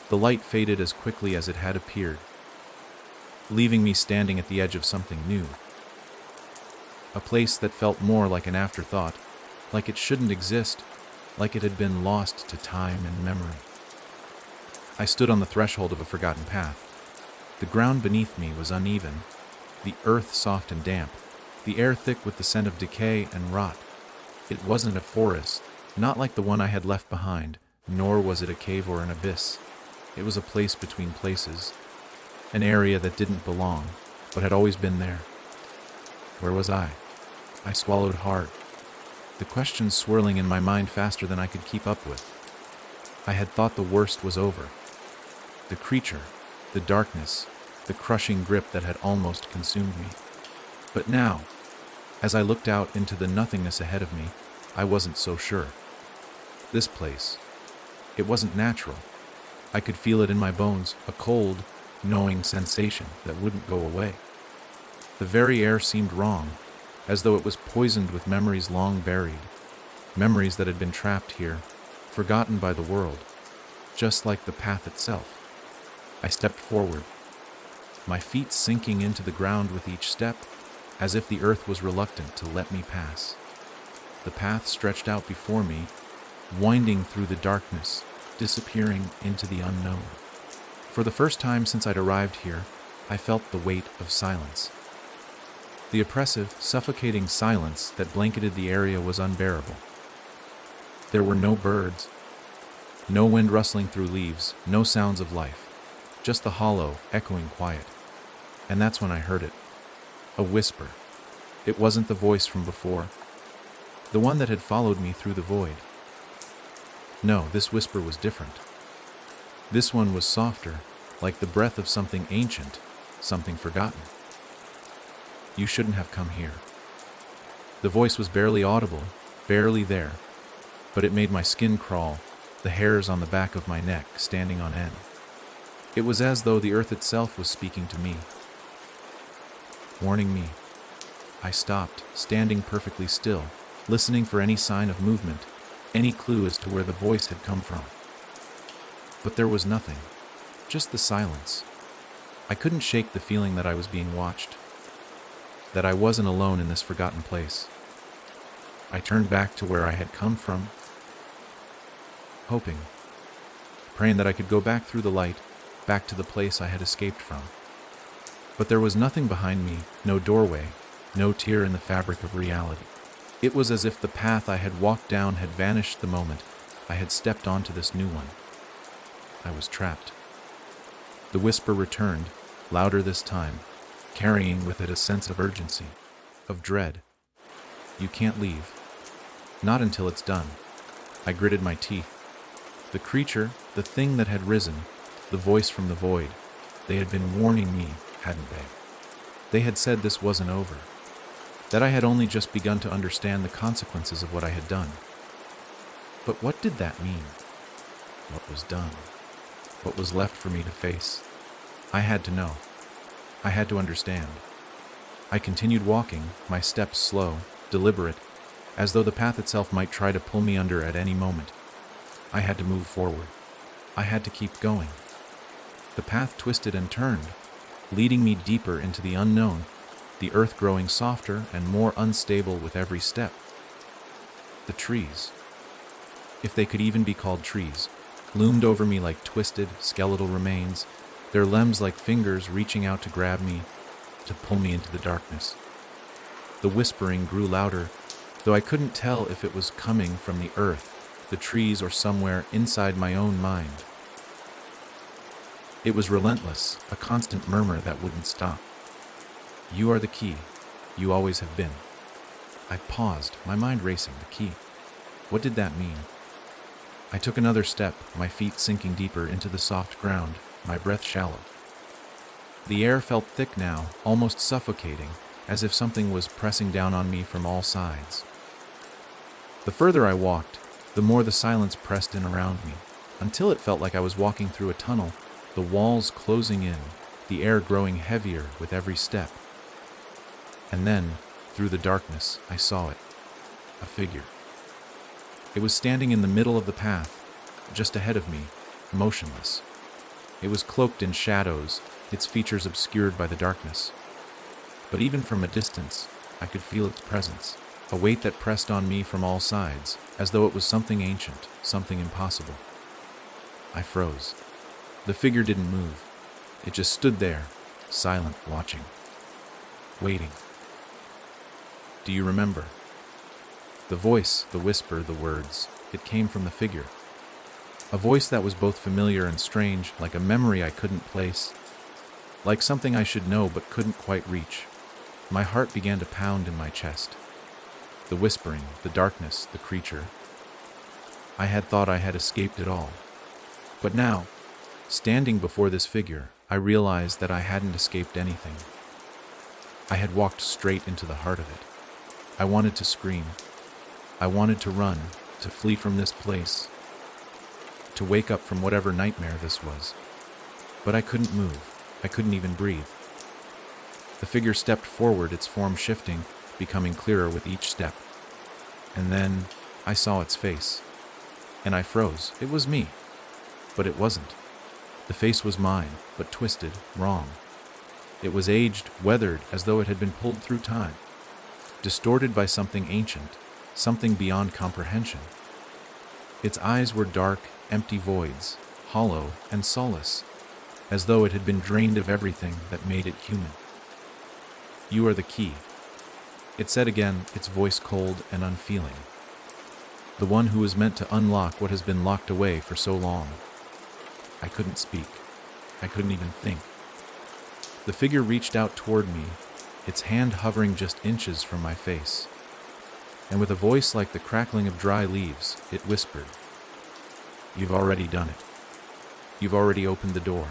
The light faded as quickly as it had appeared, leaving me standing at the edge of something new. A place that felt more like an afterthought, like it shouldn't exist, like it had been lost to time and memory. I stood on the threshold of a forgotten path. The ground beneath me was uneven, the earth soft and damp, the air thick with the scent of decay and rot. It wasn't a forest, not like the one I had left behind, nor was it a cave or an abyss. It was a place between places, an area that didn't belong, but had always been there. Where was I? I swallowed hard, the questions swirling in my mind faster than I could keep up with. I had thought the worst was over. The creature, the darkness, the crushing grip that had almost consumed me. But now, as I looked out into the nothingness ahead of me, I wasn't so sure. This place, it wasn't natural. I could feel it in my bones, a cold, gnawing sensation that wouldn't go away. The very air seemed wrong, as though it was poisoned with memories long buried, memories that had been trapped here, forgotten by the world, just like the path itself. I stepped forward, my feet sinking into the ground with each step, as if the earth was reluctant to let me pass. The path stretched out before me, winding through the darkness, disappearing into the unknown. For the first time since I'd arrived here, I felt the weight of silence. The oppressive, suffocating silence that blanketed the area was unbearable. There were no birds, no wind rustling through leaves, no sounds of life, just the hollow, echoing quiet. And that's when I heard it. A whisper. It wasn't the voice from before, the one that had followed me through the void. No, this whisper was different. This one was softer, like the breath of something ancient, something forgotten. You shouldn't have come here. The voice was barely audible, barely there, but it made my skin crawl, the hairs on the back of my neck standing on end. It was as though the earth itself was speaking to me, warning me. I stopped, standing perfectly still, listening for any sign of movement, any clue as to where the voice had come from. But there was nothing, just the silence. I couldn't shake the feeling that I was being watched, that I wasn't alone in this forgotten place. I turned back to where I had come from, hoping, praying that I could go back through the light, back to the place I had escaped from. But there was nothing behind me, no doorway, no tear in the fabric of reality. It was as if the path I had walked down had vanished the moment I had stepped onto this new one. I was trapped. The whisper returned, louder this time, carrying with it a sense of urgency, of dread. You can't leave. Not until it's done. I gritted my teeth. The creature, the thing that had risen, the voice from the void, they had been warning me, hadn't they? They had said this wasn't over, that I had only just begun to understand the consequences of what I had done. But what did that mean? What was done? What was left for me to face? I had to know. I had to understand. I continued walking, my steps slow, deliberate, as though the path itself might try to pull me under at any moment. I had to move forward. I had to keep going. The path twisted and turned, leading me deeper into the unknown, the earth growing softer and more unstable with every step. The trees, if they could even be called trees, loomed over me like twisted, skeletal remains, their limbs like fingers reaching out to grab me, to pull me into the darkness. The whispering grew louder, though I couldn't tell if it was coming from the earth, the trees, or somewhere inside my own mind. It was relentless, a constant murmur that wouldn't stop. You are the key. You always have been. I paused, my mind racing. The key. What did that mean? I took another step, my feet sinking deeper into the soft ground, my breath shallow. The air felt thick now, almost suffocating, as if something was pressing down on me from all sides. The further I walked, the more the silence pressed in around me, until it felt like I was walking through a tunnel, the walls closing in, the air growing heavier with every step. And then, through the darkness, I saw it. A figure. It was standing in the middle of the path, just ahead of me, motionless. It was cloaked in shadows, its features obscured by the darkness. But even from a distance, I could feel its presence, a weight that pressed on me from all sides, as though it was something ancient, something impossible. I froze. The figure didn't move. It just stood there, silent, watching, waiting. Do you remember? The voice, the whisper, the words, it came from the figure. A voice that was both familiar and strange, like a memory I couldn't place, like something I should know but couldn't quite reach. My heart began to pound in my chest. The whispering, the darkness, the creature. I had thought I had escaped it all. But now, standing before this figure, I realized that I hadn't escaped anything. I had walked straight into the heart of it. I wanted to scream. I wanted to run, to flee from this place, to wake up from whatever nightmare this was. But I couldn't move. I couldn't even breathe. The figure stepped forward, its form shifting, becoming clearer with each step. And then I saw its face. And I froze. It was me. But it wasn't. The face was mine, but twisted, wrong. It was aged, weathered, as though it had been pulled through time, distorted by something ancient, something beyond comprehension. Its eyes were dark, empty voids, hollow and soulless, as though it had been drained of everything that made it human. You are the key, it said again, its voice cold and unfeeling. The one who is meant to unlock what has been locked away for so long. I couldn't speak. I couldn't even think. The figure reached out toward me, its hand hovering just inches from my face. And with a voice like the crackling of dry leaves, it whispered, "You've already done it. You've already opened the door."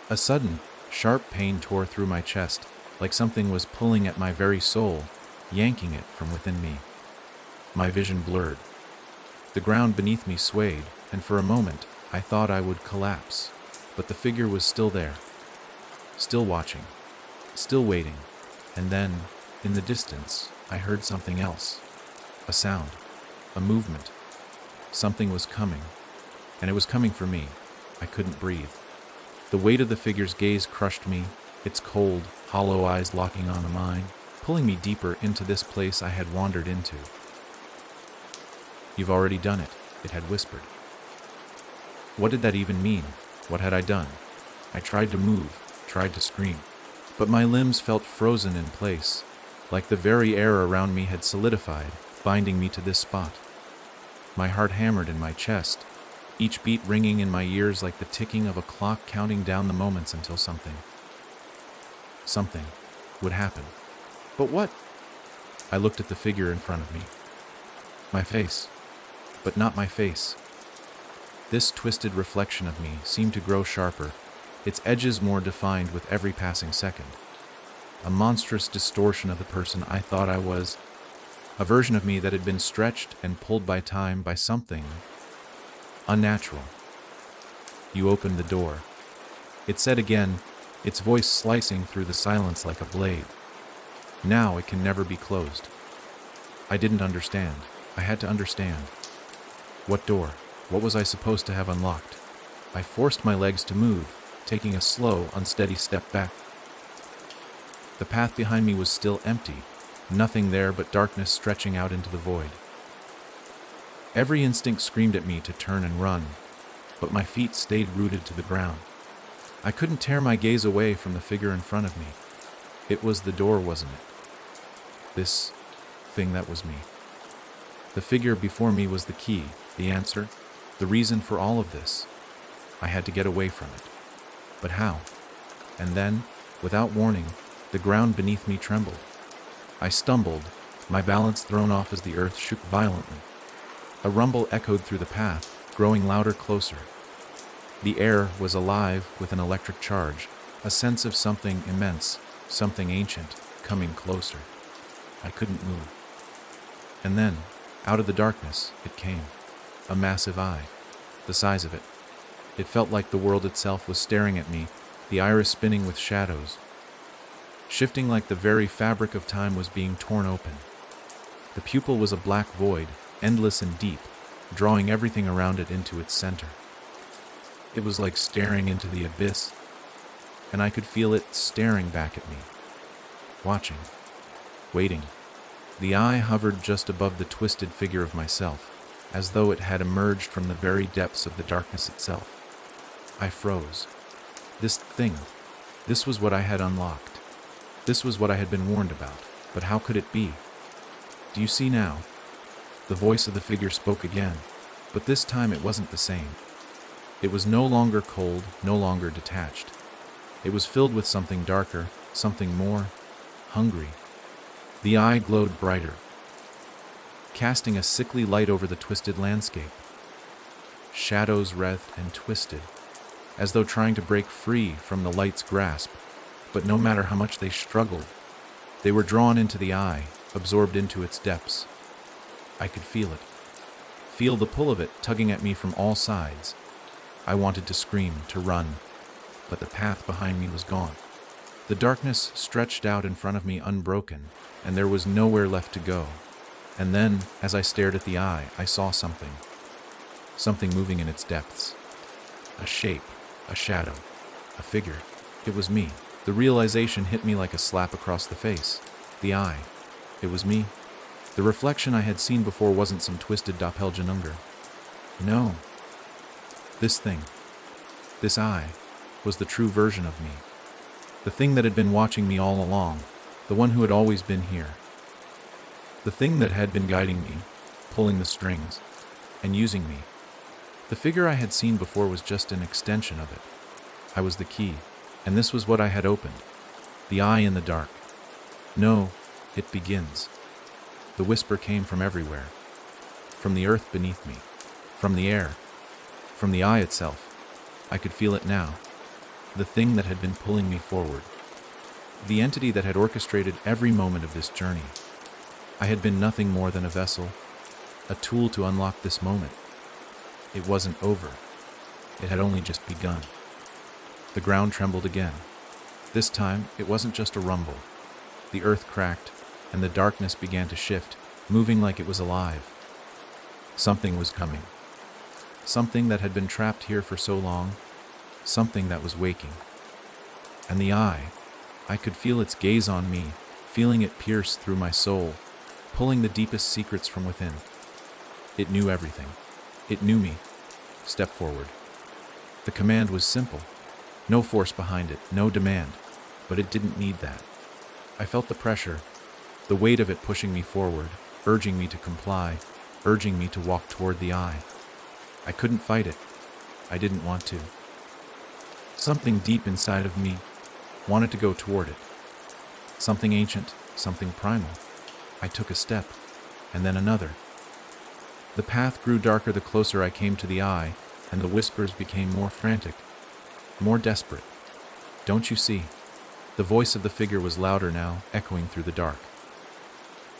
A sudden, sharp pain tore through my chest, like something was pulling at my very soul, yanking it from within me. My vision blurred. The ground beneath me swayed, and for a moment, I thought I would collapse. But the figure was still there, still watching, still waiting. And then, in the distance, I heard something else. A sound, a movement. Something was coming, and it was coming for me. I couldn't breathe. The weight of the figure's gaze crushed me, its cold, hollow eyes locking onto mine, pulling me deeper into this place I had wandered into. "You've already done it," it had whispered. What did that even mean? What had I done? I tried to move, tried to scream, but my limbs felt frozen in place, like the very air around me had solidified, binding me to this spot. My heart hammered in my chest, each beat ringing in my ears like the ticking of a clock counting down the moments until something would happen. But what? I looked at the figure in front of me. My face, but not my face. This twisted reflection of me seemed to grow sharper, its edges more defined with every passing second. A monstrous distortion of the person I thought I was, a version of me that had been stretched and pulled by time by something unnatural. "You opened the door," it said again, its voice slicing through the silence like a blade. "Now it can never be closed." I didn't understand. I had to understand. What door? What was I supposed to have unlocked? I forced my legs to move, taking a slow, unsteady step back. The path behind me was still empty, nothing there but darkness stretching out into the void. Every instinct screamed at me to turn and run, but my feet stayed rooted to the ground. I couldn't tear my gaze away from the figure in front of me. It was the door, wasn't it? This thing that was me. The figure before me was the key, the answer, the reason for all of this. I had to get away from it. But how? And then, without warning, the ground beneath me trembled. I stumbled, my balance thrown off as the earth shook violently. A rumble echoed through the path, growing louder, closer. The air was alive with an electric charge, a sense of something immense, something ancient, coming closer. I couldn't move. And then, out of the darkness, it came. A massive eye, the size of it. It felt like the world itself was staring at me, the iris spinning with shadows, shifting like the very fabric of time was being torn open. The pupil was a black void, endless and deep, drawing everything around it into its center. It was like staring into the abyss, and I could feel it staring back at me, watching, waiting. The eye hovered just above the twisted figure of myself, as though it had emerged from the very depths of the darkness itself. I froze. This thing, this was what I had unlocked. This was what I had been warned about. But how could it be? Do you see now? The voice of the figure spoke again, but this time it wasn't the same. It was no longer cold, no longer detached. It was filled with something darker, something more hungry. The eye glowed brighter, casting a sickly light over the twisted landscape. Shadows writhed and twisted, as though trying to break free from the light's grasp, but no matter how much they struggled, they were drawn into the eye, absorbed into its depths. I could feel it. Feel the pull of it tugging at me from all sides. I wanted to scream, to run, but the path behind me was gone. The darkness stretched out in front of me unbroken, and there was nowhere left to go. And then, as I stared at the eye, I saw something. Something moving in its depths. A shape, a shadow, a figure. It was me. The realization hit me like a slap across the face. The eye. It was me. The reflection I had seen before wasn't some twisted doppelganger. No. This thing, this eye, was the true version of me. The thing that had been watching me all along, the one who had always been here. The thing that had been guiding me, pulling the strings, and using me. The figure I had seen before was just an extension of it. I was the key, and this was what I had opened. The eye in the dark. No, it begins. The whisper came from everywhere. From the earth beneath me. From the air. From the eye itself. I could feel it now. The thing that had been pulling me forward. The entity that had orchestrated every moment of this journey. I had been nothing more than a vessel, a tool to unlock this moment. It wasn't over. It had only just begun. The ground trembled again. This time, it wasn't just a rumble. The earth cracked, and the darkness began to shift, moving like it was alive. Something was coming. Something that had been trapped here for so long. Something that was waking. And the eye, I could feel its gaze on me, feeling it pierce through my soul, pulling the deepest secrets from within. It knew everything. It knew me. Step forward. The command was simple. No force behind it, no demand. But it didn't need that. I felt the pressure, the weight of it pushing me forward, urging me to comply, urging me to walk toward the eye. I couldn't fight it. I didn't want to. Something deep inside of me wanted to go toward it. Something ancient, something primal. I took a step, and then another. The path grew darker the closer I came to the eye, and the whispers became more frantic, more desperate. Don't you see? The voice of the figure was louder now, echoing through the dark.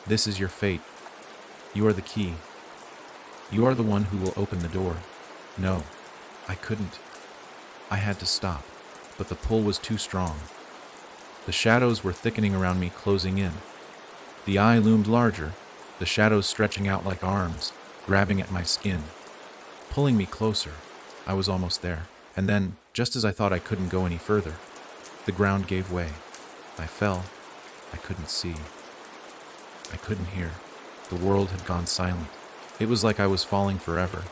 This is your fate. You are the key. You are the one who will open the door. No, I couldn't. I had to stop, but the pull was too strong. The shadows were thickening around me, closing in. The eye loomed larger, the shadows stretching out like arms, grabbing at my skin, pulling me closer. I was almost there. And then, just as I thought I couldn't go any further, the ground gave way. I fell. I couldn't see. I couldn't hear. The world had gone silent. It was like I was falling forever.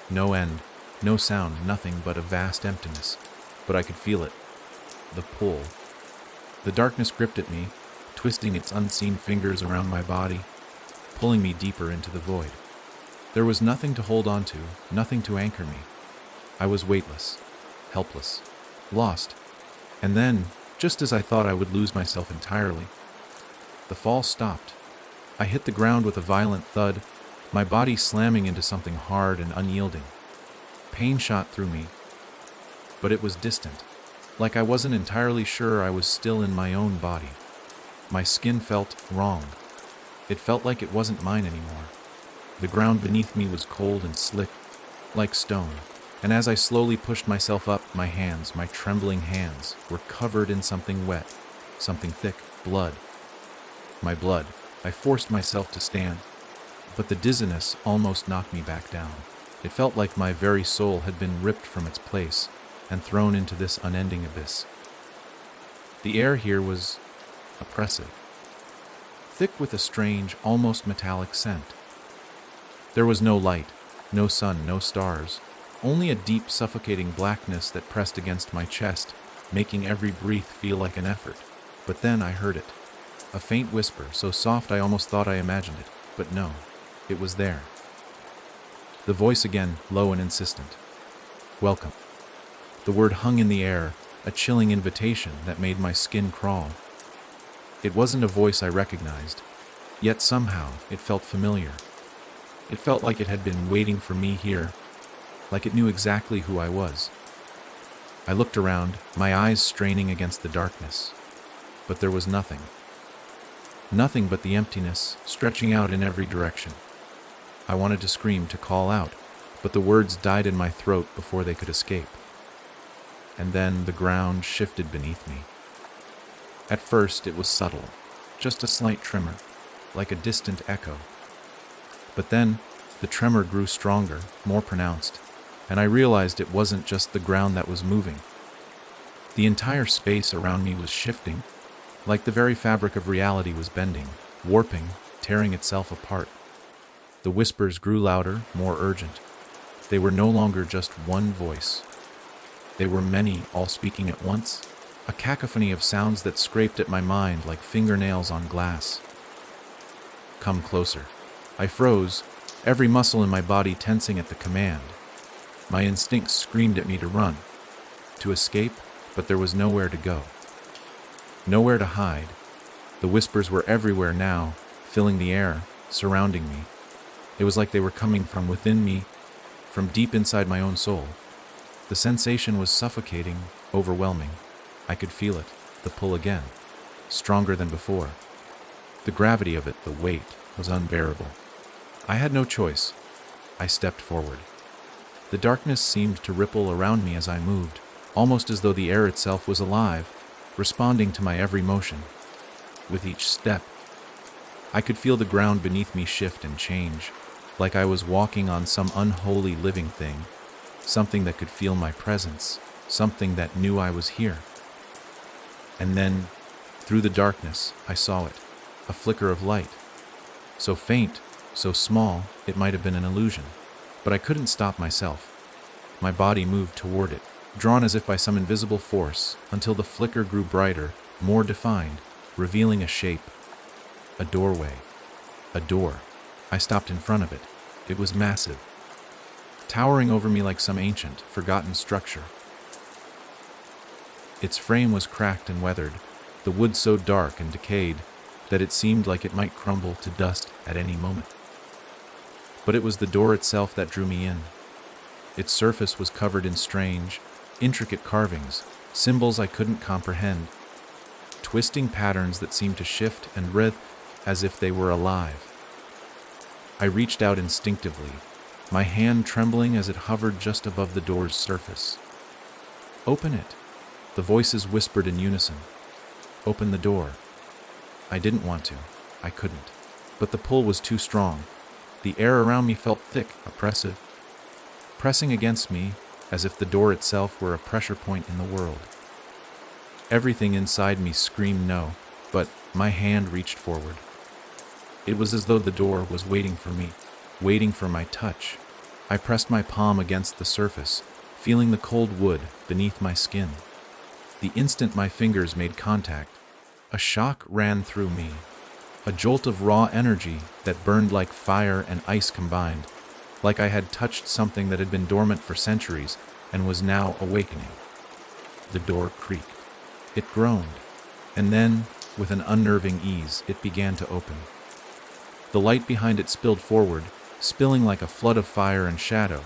No end, no sound, nothing but a vast emptiness. But I could feel it. The pull. The darkness gripped at me, twisting its unseen fingers around my body, pulling me deeper into the void. There was nothing to hold on to, nothing to anchor me. I was weightless, helpless, lost. And then, just as I thought I would lose myself entirely, the fall stopped. I hit the ground with a violent thud, my body slamming into something hard and unyielding. Pain shot through me, but it was distant, like I wasn't entirely sure I was still in my own body. My skin felt wrong. It felt like it wasn't mine anymore. The ground beneath me was cold and slick, like stone. And as I slowly pushed myself up, my hands, my trembling hands, were covered in something wet, something thick, blood. My blood. I forced myself to stand, but the dizziness almost knocked me back down. It felt like my very soul had been ripped from its place and thrown into this unending abyss. The air here was oppressive, thick with a strange, almost metallic scent. There was no light, no sun, no stars, only a deep, suffocating blackness that pressed against my chest, making every breath feel like an effort. But then I heard it. A faint whisper, so soft I almost thought I imagined it. But no, it was there. The voice again, low and insistent. Welcome. The word hung in the air, a chilling invitation that made my skin crawl. It wasn't a voice I recognized, yet somehow it felt familiar. It felt like it had been waiting for me here, like it knew exactly who I was. I looked around, my eyes straining against the darkness, but there was nothing. Nothing but the emptiness, stretching out in every direction. I wanted to scream, to call out, but the words died in my throat before they could escape. And then the ground shifted beneath me. At first it was subtle, just a slight tremor, like a distant echo. But then the tremor grew stronger, more pronounced, and I realized it wasn't just the ground that was moving. The entire space around me was shifting, like the very fabric of reality was bending, warping, tearing itself apart. The whispers grew louder, more urgent. They were no longer just one voice. They were many, all speaking at once, a cacophony of sounds that scraped at my mind like fingernails on glass. Come closer. I froze, every muscle in my body tensing at the command. My instincts screamed at me to run, to escape, but there was nowhere to go. Nowhere to hide. The whispers were everywhere now, filling the air, surrounding me. It was like they were coming from within me, from deep inside my own soul. The sensation was suffocating, overwhelming. I could feel it, the pull again, stronger than before. The gravity of it, the weight, was unbearable. I had no choice. I stepped forward. The darkness seemed to ripple around me as I moved, almost as though the air itself was alive, responding to my every motion. With each step, I could feel the ground beneath me shift and change, like I was walking on some unholy living thing, something that could feel my presence, something that knew I was here. And then, through the darkness, I saw it, a flicker of light. So faint, so small, it might have been an illusion, but I couldn't stop myself. My body moved toward it, drawn as if by some invisible force, until the flicker grew brighter, more defined, revealing a shape. A doorway. A door. I stopped in front of it. It was massive, towering over me like some ancient, forgotten structure. Its frame was cracked and weathered, the wood so dark and decayed that it seemed like it might crumble to dust at any moment. But it was the door itself that drew me in. Its surface was covered in strange, intricate carvings, symbols I couldn't comprehend, twisting patterns that seemed to shift and writhe as if they were alive. I reached out instinctively, my hand trembling as it hovered just above the door's surface. "Open it," the voices whispered in unison. "Open the door." I didn't want to. I couldn't. But the pull was too strong. The air around me felt thick, oppressive, pressing against me as if the door itself were a pressure point in the world. Everything inside me screamed no, but my hand reached forward. It was as though the door was waiting for me, waiting for my touch. I pressed my palm against the surface, feeling the cold wood beneath my skin. The instant my fingers made contact, a shock ran through me, a jolt of raw energy that burned like fire and ice combined, like I had touched something that had been dormant for centuries and was now awakening. The door creaked. It groaned, and then, with an unnerving ease, it began to open. The light behind it spilled forward, spilling like a flood of fire and shadow,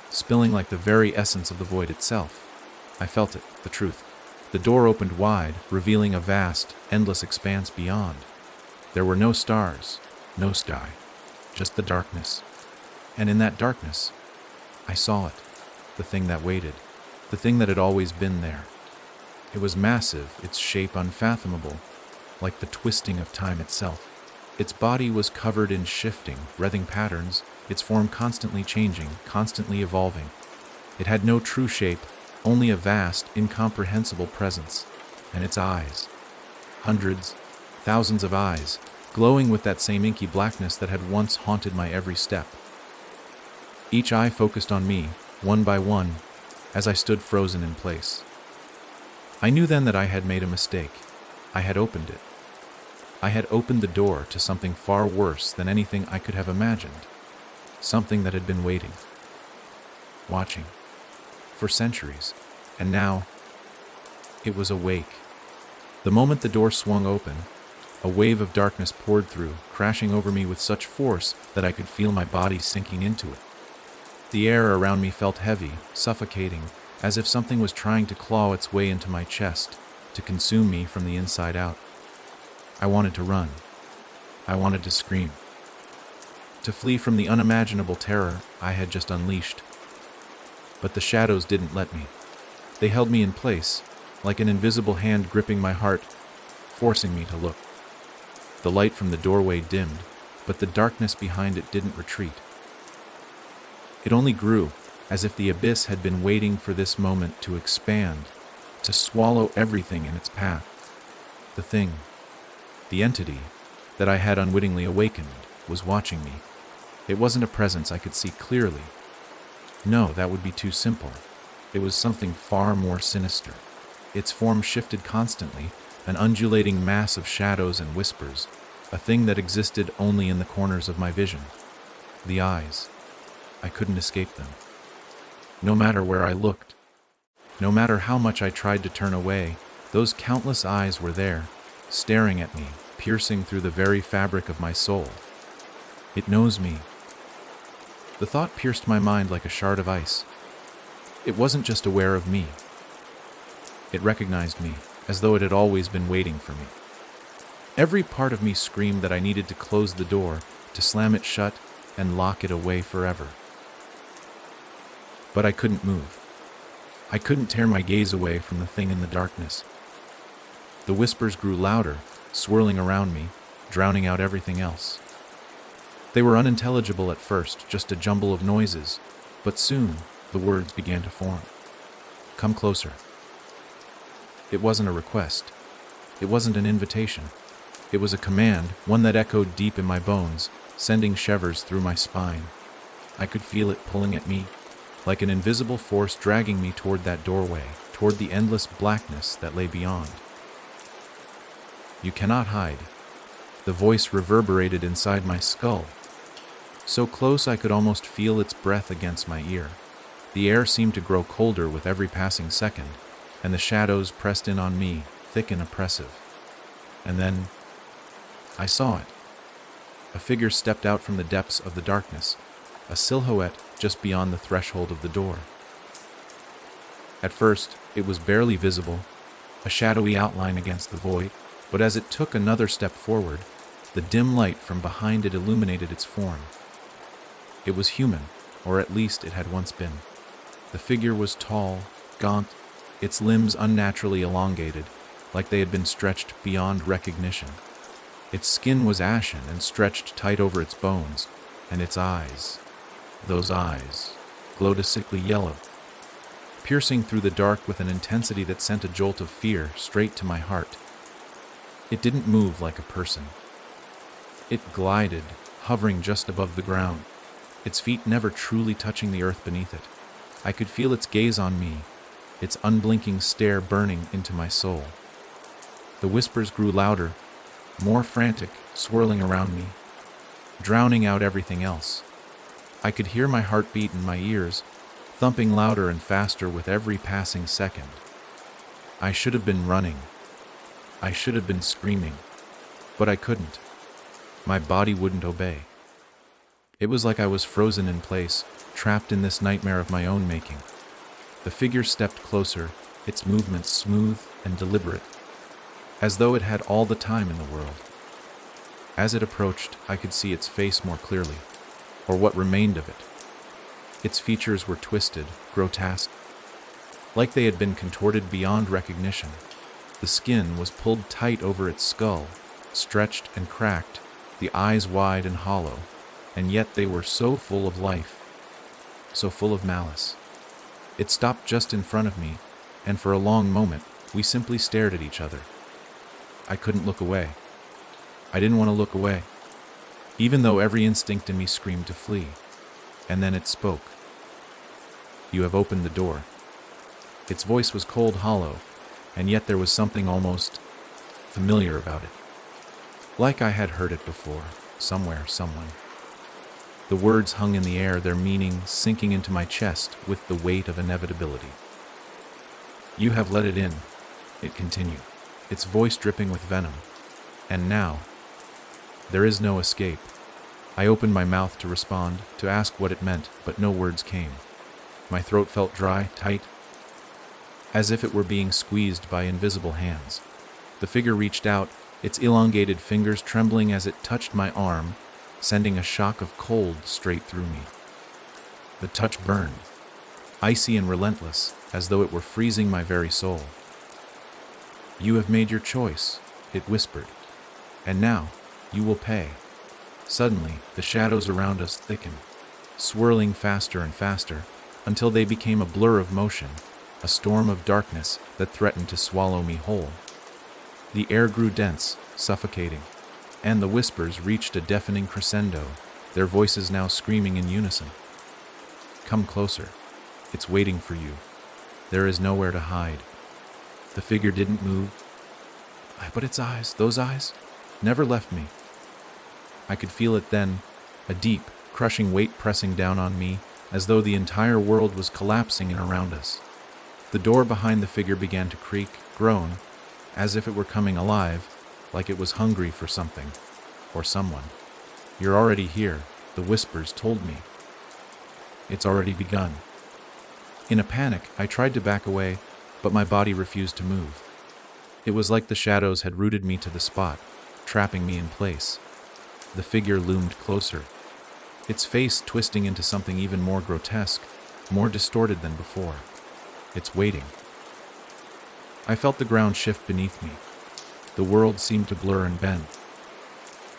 spilling like the very essence of the void itself. I felt it, the truth. The door opened wide, revealing a vast, endless expanse beyond. There were no stars, no sky, just the darkness. And in that darkness, I saw it, the thing that waited, the thing that had always been there. It was massive, its shape unfathomable, like the twisting of time itself. Its body was covered in shifting, writhing patterns, its form constantly changing, constantly evolving. It had no true shape, only a vast, incomprehensible presence. And its eyes. Hundreds, thousands of eyes, glowing with that same inky blackness that had once haunted my every step. Each eye focused on me, one by one, as I stood frozen in place. I knew then that I had made a mistake. I had opened it. I had opened the door to something far worse than anything I could have imagined. Something that had been waiting, watching, for centuries, and now it was awake. The moment the door swung open, a wave of darkness poured through, crashing over me with such force that I could feel my body sinking into it. The air around me felt heavy, suffocating, as if something was trying to claw its way into my chest, to consume me from the inside out. I wanted to run. I wanted to scream. To flee from the unimaginable terror I had just unleashed. But the shadows didn't let me. They held me in place, like an invisible hand gripping my heart, forcing me to look. The light from the doorway dimmed, but the darkness behind it didn't retreat. It only grew, as if the abyss had been waiting for this moment to expand, to swallow everything in its path. The thing, the entity, that I had unwittingly awakened was watching me. It wasn't a presence I could see clearly. No, that would be too simple. It was something far more sinister. Its form shifted constantly, an undulating mass of shadows and whispers, a thing that existed only in the corners of my vision. The eyes. I couldn't escape them. No matter where I looked, no matter how much I tried to turn away, those countless eyes were there, staring at me, piercing through the very fabric of my soul. It knows me. The thought pierced my mind like a shard of ice. It wasn't just aware of me. It recognized me, as though it had always been waiting for me. Every part of me screamed that I needed to close the door, to slam it shut and lock it away forever. But I couldn't move. I couldn't tear my gaze away from the thing in the darkness. The whispers grew louder, swirling around me, drowning out everything else. They were unintelligible at first, just a jumble of noises, but soon the words began to form. Come closer. It wasn't a request. It wasn't an invitation. It was a command, one that echoed deep in my bones, sending shivers through my spine. I could feel it pulling at me, like an invisible force dragging me toward that doorway, toward the endless blackness that lay beyond. You cannot hide. The voice reverberated inside my skull. So close I could almost feel its breath against my ear. The air seemed to grow colder with every passing second, and the shadows pressed in on me, thick and oppressive. And then I saw it. A figure stepped out from the depths of the darkness, a silhouette just beyond the threshold of the door. At first, it was barely visible, a shadowy outline against the void, but as it took another step forward, the dim light from behind it illuminated its form. It was human, or at least it had once been. The figure was tall, gaunt, its limbs unnaturally elongated, like they had been stretched beyond recognition. Its skin was ashen and stretched tight over its bones, and its eyes, those eyes, glowed a sickly yellow, piercing through the dark with an intensity that sent a jolt of fear straight to my heart. It didn't move like a person. It glided, hovering just above the ground, its feet never truly touching the earth beneath it. I could feel its gaze on me, its unblinking stare burning into my soul. The whispers grew louder, more frantic, swirling around me, drowning out everything else. I could hear my heartbeat in my ears, thumping louder and faster with every passing second. I should have been running. I should have been screaming, but I couldn't. My body wouldn't obey. It was like I was frozen in place, trapped in this nightmare of my own making. The figure stepped closer, its movements smooth and deliberate, as though it had all the time in the world. As it approached, I could see its face more clearly, or what remained of it. Its features were twisted, grotesque, like they had been contorted beyond recognition. The skin was pulled tight over its skull, stretched and cracked, the eyes wide and hollow, and yet they were so full of life, so full of malice. It stopped just in front of me, and for a long moment, we simply stared at each other. I couldn't look away. I didn't want to look away, even though every instinct in me screamed to flee. And then it spoke. You have opened the door." Its voice was cold, hollow, and yet there was something almost familiar about it. Like I had heard it before, somewhere, someone. The words hung in the air, their meaning sinking into my chest with the weight of inevitability. "You have let it in," it continued, its voice dripping with venom. "And now, there is no escape." I opened my mouth to respond, to ask what it meant, but no words came. My throat felt dry, tight, as if it were being squeezed by invisible hands. The figure reached out, its elongated fingers trembling as it touched my arm, sending a shock of cold straight through me. The touch burned, icy and relentless, as though it were freezing my very soul. "You have made your choice," it whispered, "and now you will pay." Suddenly, the shadows around us thickened, swirling faster and faster, until they became a blur of motion, a storm of darkness that threatened to swallow me whole. The air grew dense, suffocating, and the whispers reached a deafening crescendo, their voices now screaming in unison. "Come closer. It's waiting for you. There is nowhere to hide." The figure didn't move, but its eyes, those eyes, never left me. I could feel it then, a deep, crushing weight pressing down on me, as though the entire world was collapsing in around us. The door behind the figure began to creak, groan, as if it were coming alive, like it was hungry for something, or someone. "You're already here," the whispers told me. "It's already begun." In a panic, I tried to back away, but my body refused to move. It was like the shadows had rooted me to the spot, trapping me in place. The figure loomed closer, its face twisting into something even more grotesque, more distorted than before. "It's waiting." I felt the ground shift beneath me. The world seemed to blur and bend,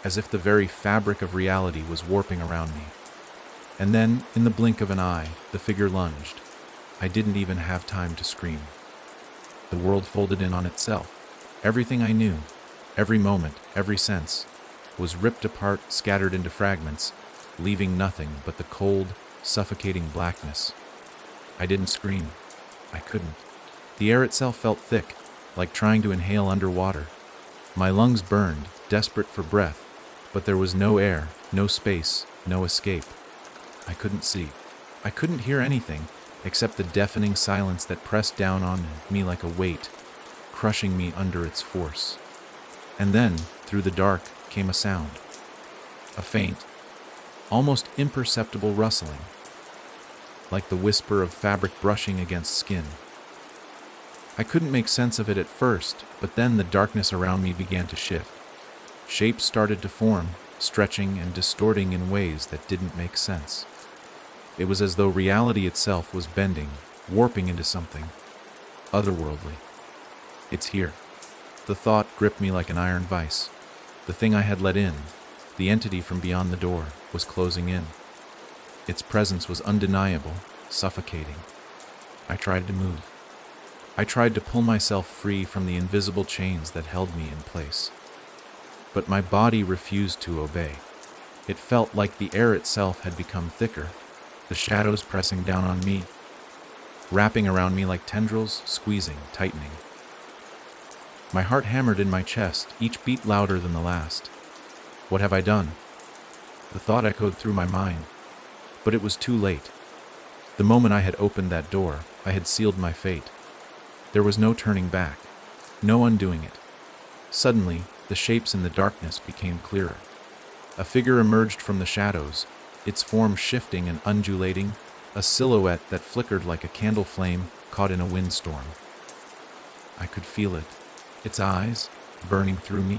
as if the very fabric of reality was warping around me. And then, in the blink of an eye, the figure lunged. I didn't even have time to scream. The world folded in on itself. Everything I knew, every moment, every sense, was ripped apart, scattered into fragments, leaving nothing but the cold, suffocating blackness. I didn't scream. I couldn't. The air itself felt thick, like trying to inhale underwater. My lungs burned, desperate for breath, but there was no air, no space, no escape. I couldn't see. I couldn't hear anything, except the deafening silence that pressed down on me like a weight, crushing me under its force. And then, through the dark, came a sound. A faint, almost imperceptible rustling, like the whisper of fabric brushing against skin. I couldn't make sense of it at first, but then the darkness around me began to shift. Shapes started to form, stretching and distorting in ways that didn't make sense. It was as though reality itself was bending, warping into something otherworldly. "It's here." The thought gripped me like an iron vice. The thing I had let in, the entity from beyond the door, was closing in. Its presence was undeniable, suffocating. I tried to move. I tried to pull myself free from the invisible chains that held me in place. But my body refused to obey. It felt like the air itself had become thicker, the shadows pressing down on me, wrapping around me like tendrils, squeezing, tightening. My heart hammered in my chest, each beat louder than the last. What have I done? The thought echoed through my mind, but it was too late. The moment I had opened that door, I had sealed my fate. There was no turning back, no undoing it. Suddenly, the shapes in the darkness became clearer. A figure emerged from the shadows, its form shifting and undulating, a silhouette that flickered like a candle flame caught in a windstorm. I could feel it, its eyes burning through me,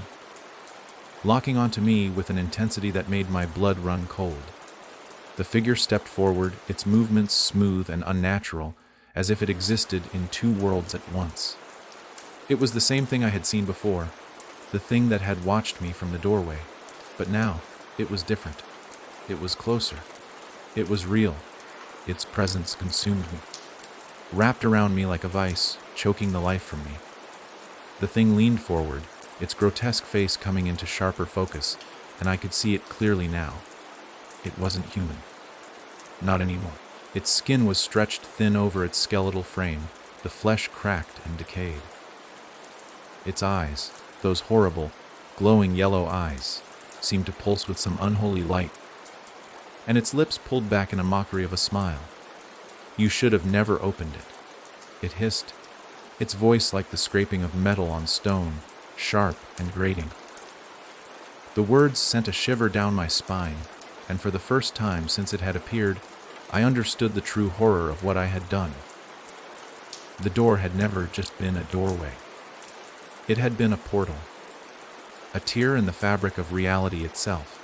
locking onto me with an intensity that made my blood run cold. The figure stepped forward, its movements smooth and unnatural, as if it existed in two worlds at once. It was the same thing I had seen before, the thing that had watched me from the doorway. But now, it was different. It was closer. It was real. Its presence consumed me, wrapped around me like a vice, choking the life from me. The thing leaned forward, its grotesque face coming into sharper focus, and I could see it clearly now. It wasn't human. Not anymore. Its skin was stretched thin over its skeletal frame, the flesh cracked and decayed. Its eyes, those horrible, glowing yellow eyes, seemed to pulse with some unholy light, and its lips pulled back in a mockery of a smile. "You should have never opened it," it hissed, its voice like the scraping of metal on stone, sharp and grating. The words sent a shiver down my spine, and for the first time since it had appeared, I understood the true horror of what I had done. The door had never just been a doorway. It had been a portal, a tear in the fabric of reality itself,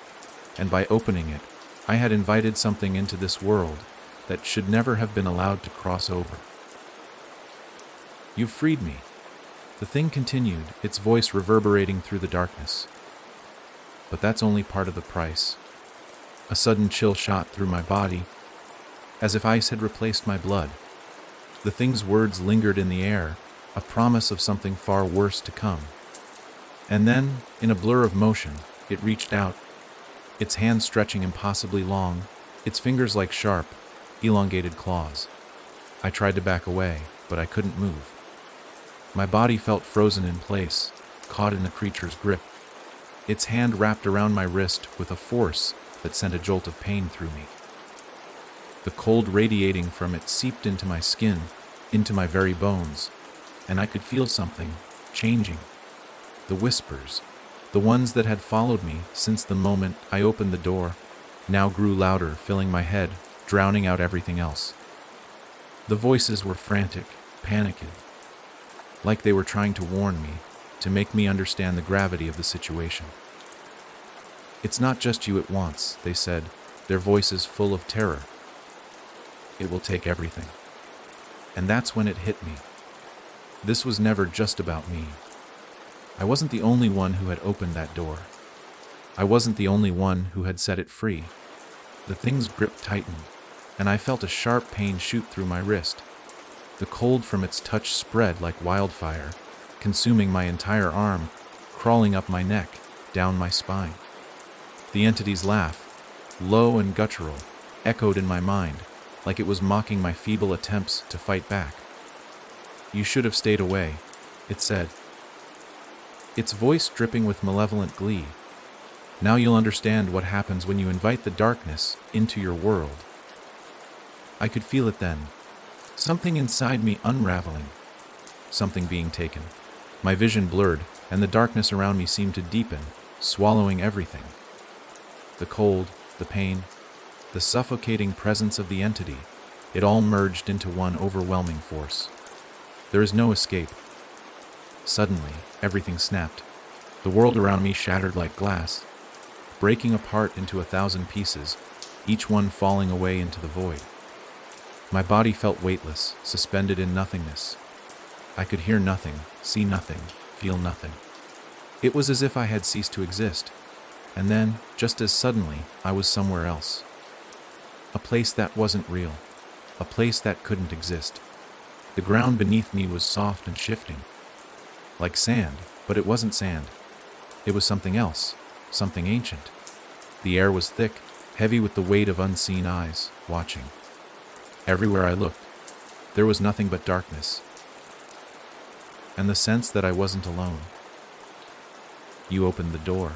and by opening it, I had invited something into this world that should never have been allowed to cross over. "You've freed me," the thing continued, its voice reverberating through the darkness. "But that's only part of the price." A sudden chill shot through my body, as if ice had replaced my blood. The thing's words lingered in the air, a promise of something far worse to come. And then, in a blur of motion, it reached out, its hands stretching impossibly long, its fingers like sharp, elongated claws. I tried to back away, but I couldn't move. My body felt frozen in place, caught in the creature's grip. Its hand wrapped around my wrist with a force that sent a jolt of pain through me. The cold radiating from it seeped into my skin, into my very bones, and I could feel something changing. The whispers, the ones that had followed me since the moment I opened the door, now grew louder, filling my head, drowning out everything else. The voices were frantic, panicked, like they were trying to warn me, to make me understand the gravity of the situation. "It's not just you it wants," they said, their voices full of terror. "It will take everything." And that's when it hit me. This was never just about me. I wasn't the only one who had opened that door. I wasn't the only one who had set it free. The thing's grip tightened, and I felt a sharp pain shoot through my wrist. The cold from its touch spread like wildfire, consuming my entire arm, crawling up my neck, down my spine. The entity's laugh, low and guttural, echoed in my mind, like it was mocking my feeble attempts to fight back. "You should have stayed away," it said, its voice dripping with malevolent glee. "Now you'll understand what happens when you invite the darkness into your world." I could feel it then, something inside me unraveling, something being taken. My vision blurred, and the darkness around me seemed to deepen, swallowing everything. The cold, the pain, the suffocating presence of the entity, it all merged into one overwhelming force. There is no escape. Suddenly, everything snapped. The world around me shattered like glass, breaking apart into 1,000 pieces, each one falling away into the void. My body felt weightless, suspended in nothingness. I could hear nothing, see nothing, feel nothing. It was as if I had ceased to exist, and then, just as suddenly, I was somewhere else. A place that wasn't real, a place that couldn't exist. The ground beneath me was soft and shifting, like sand, but it wasn't sand. It was something else, something ancient. The air was thick, heavy with the weight of unseen eyes, watching. Everywhere I looked, there was nothing but darkness, and the sense that I wasn't alone. "You opened the door,"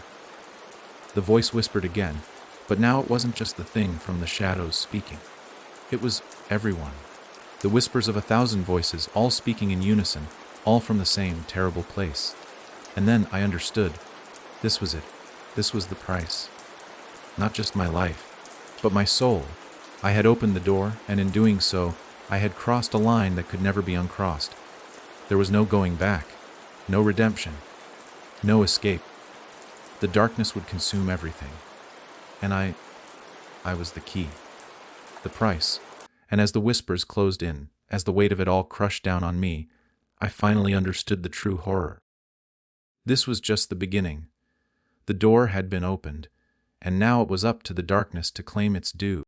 the voice whispered again, but now it wasn't just the thing from the shadows speaking. It was everyone. The whispers of 1,000 voices, all speaking in unison, all from the same terrible place. And then I understood. This was it. This was the price. Not just my life, but my soul. I had opened the door, and in doing so, I had crossed a line that could never be uncrossed. There was no going back, no redemption, no escape. The darkness would consume everything. And I was the key, the price. And as the whispers closed in, as the weight of it all crushed down on me, I finally understood the true horror. This was just the beginning. The door had been opened, and now it was up to the darkness to claim its due.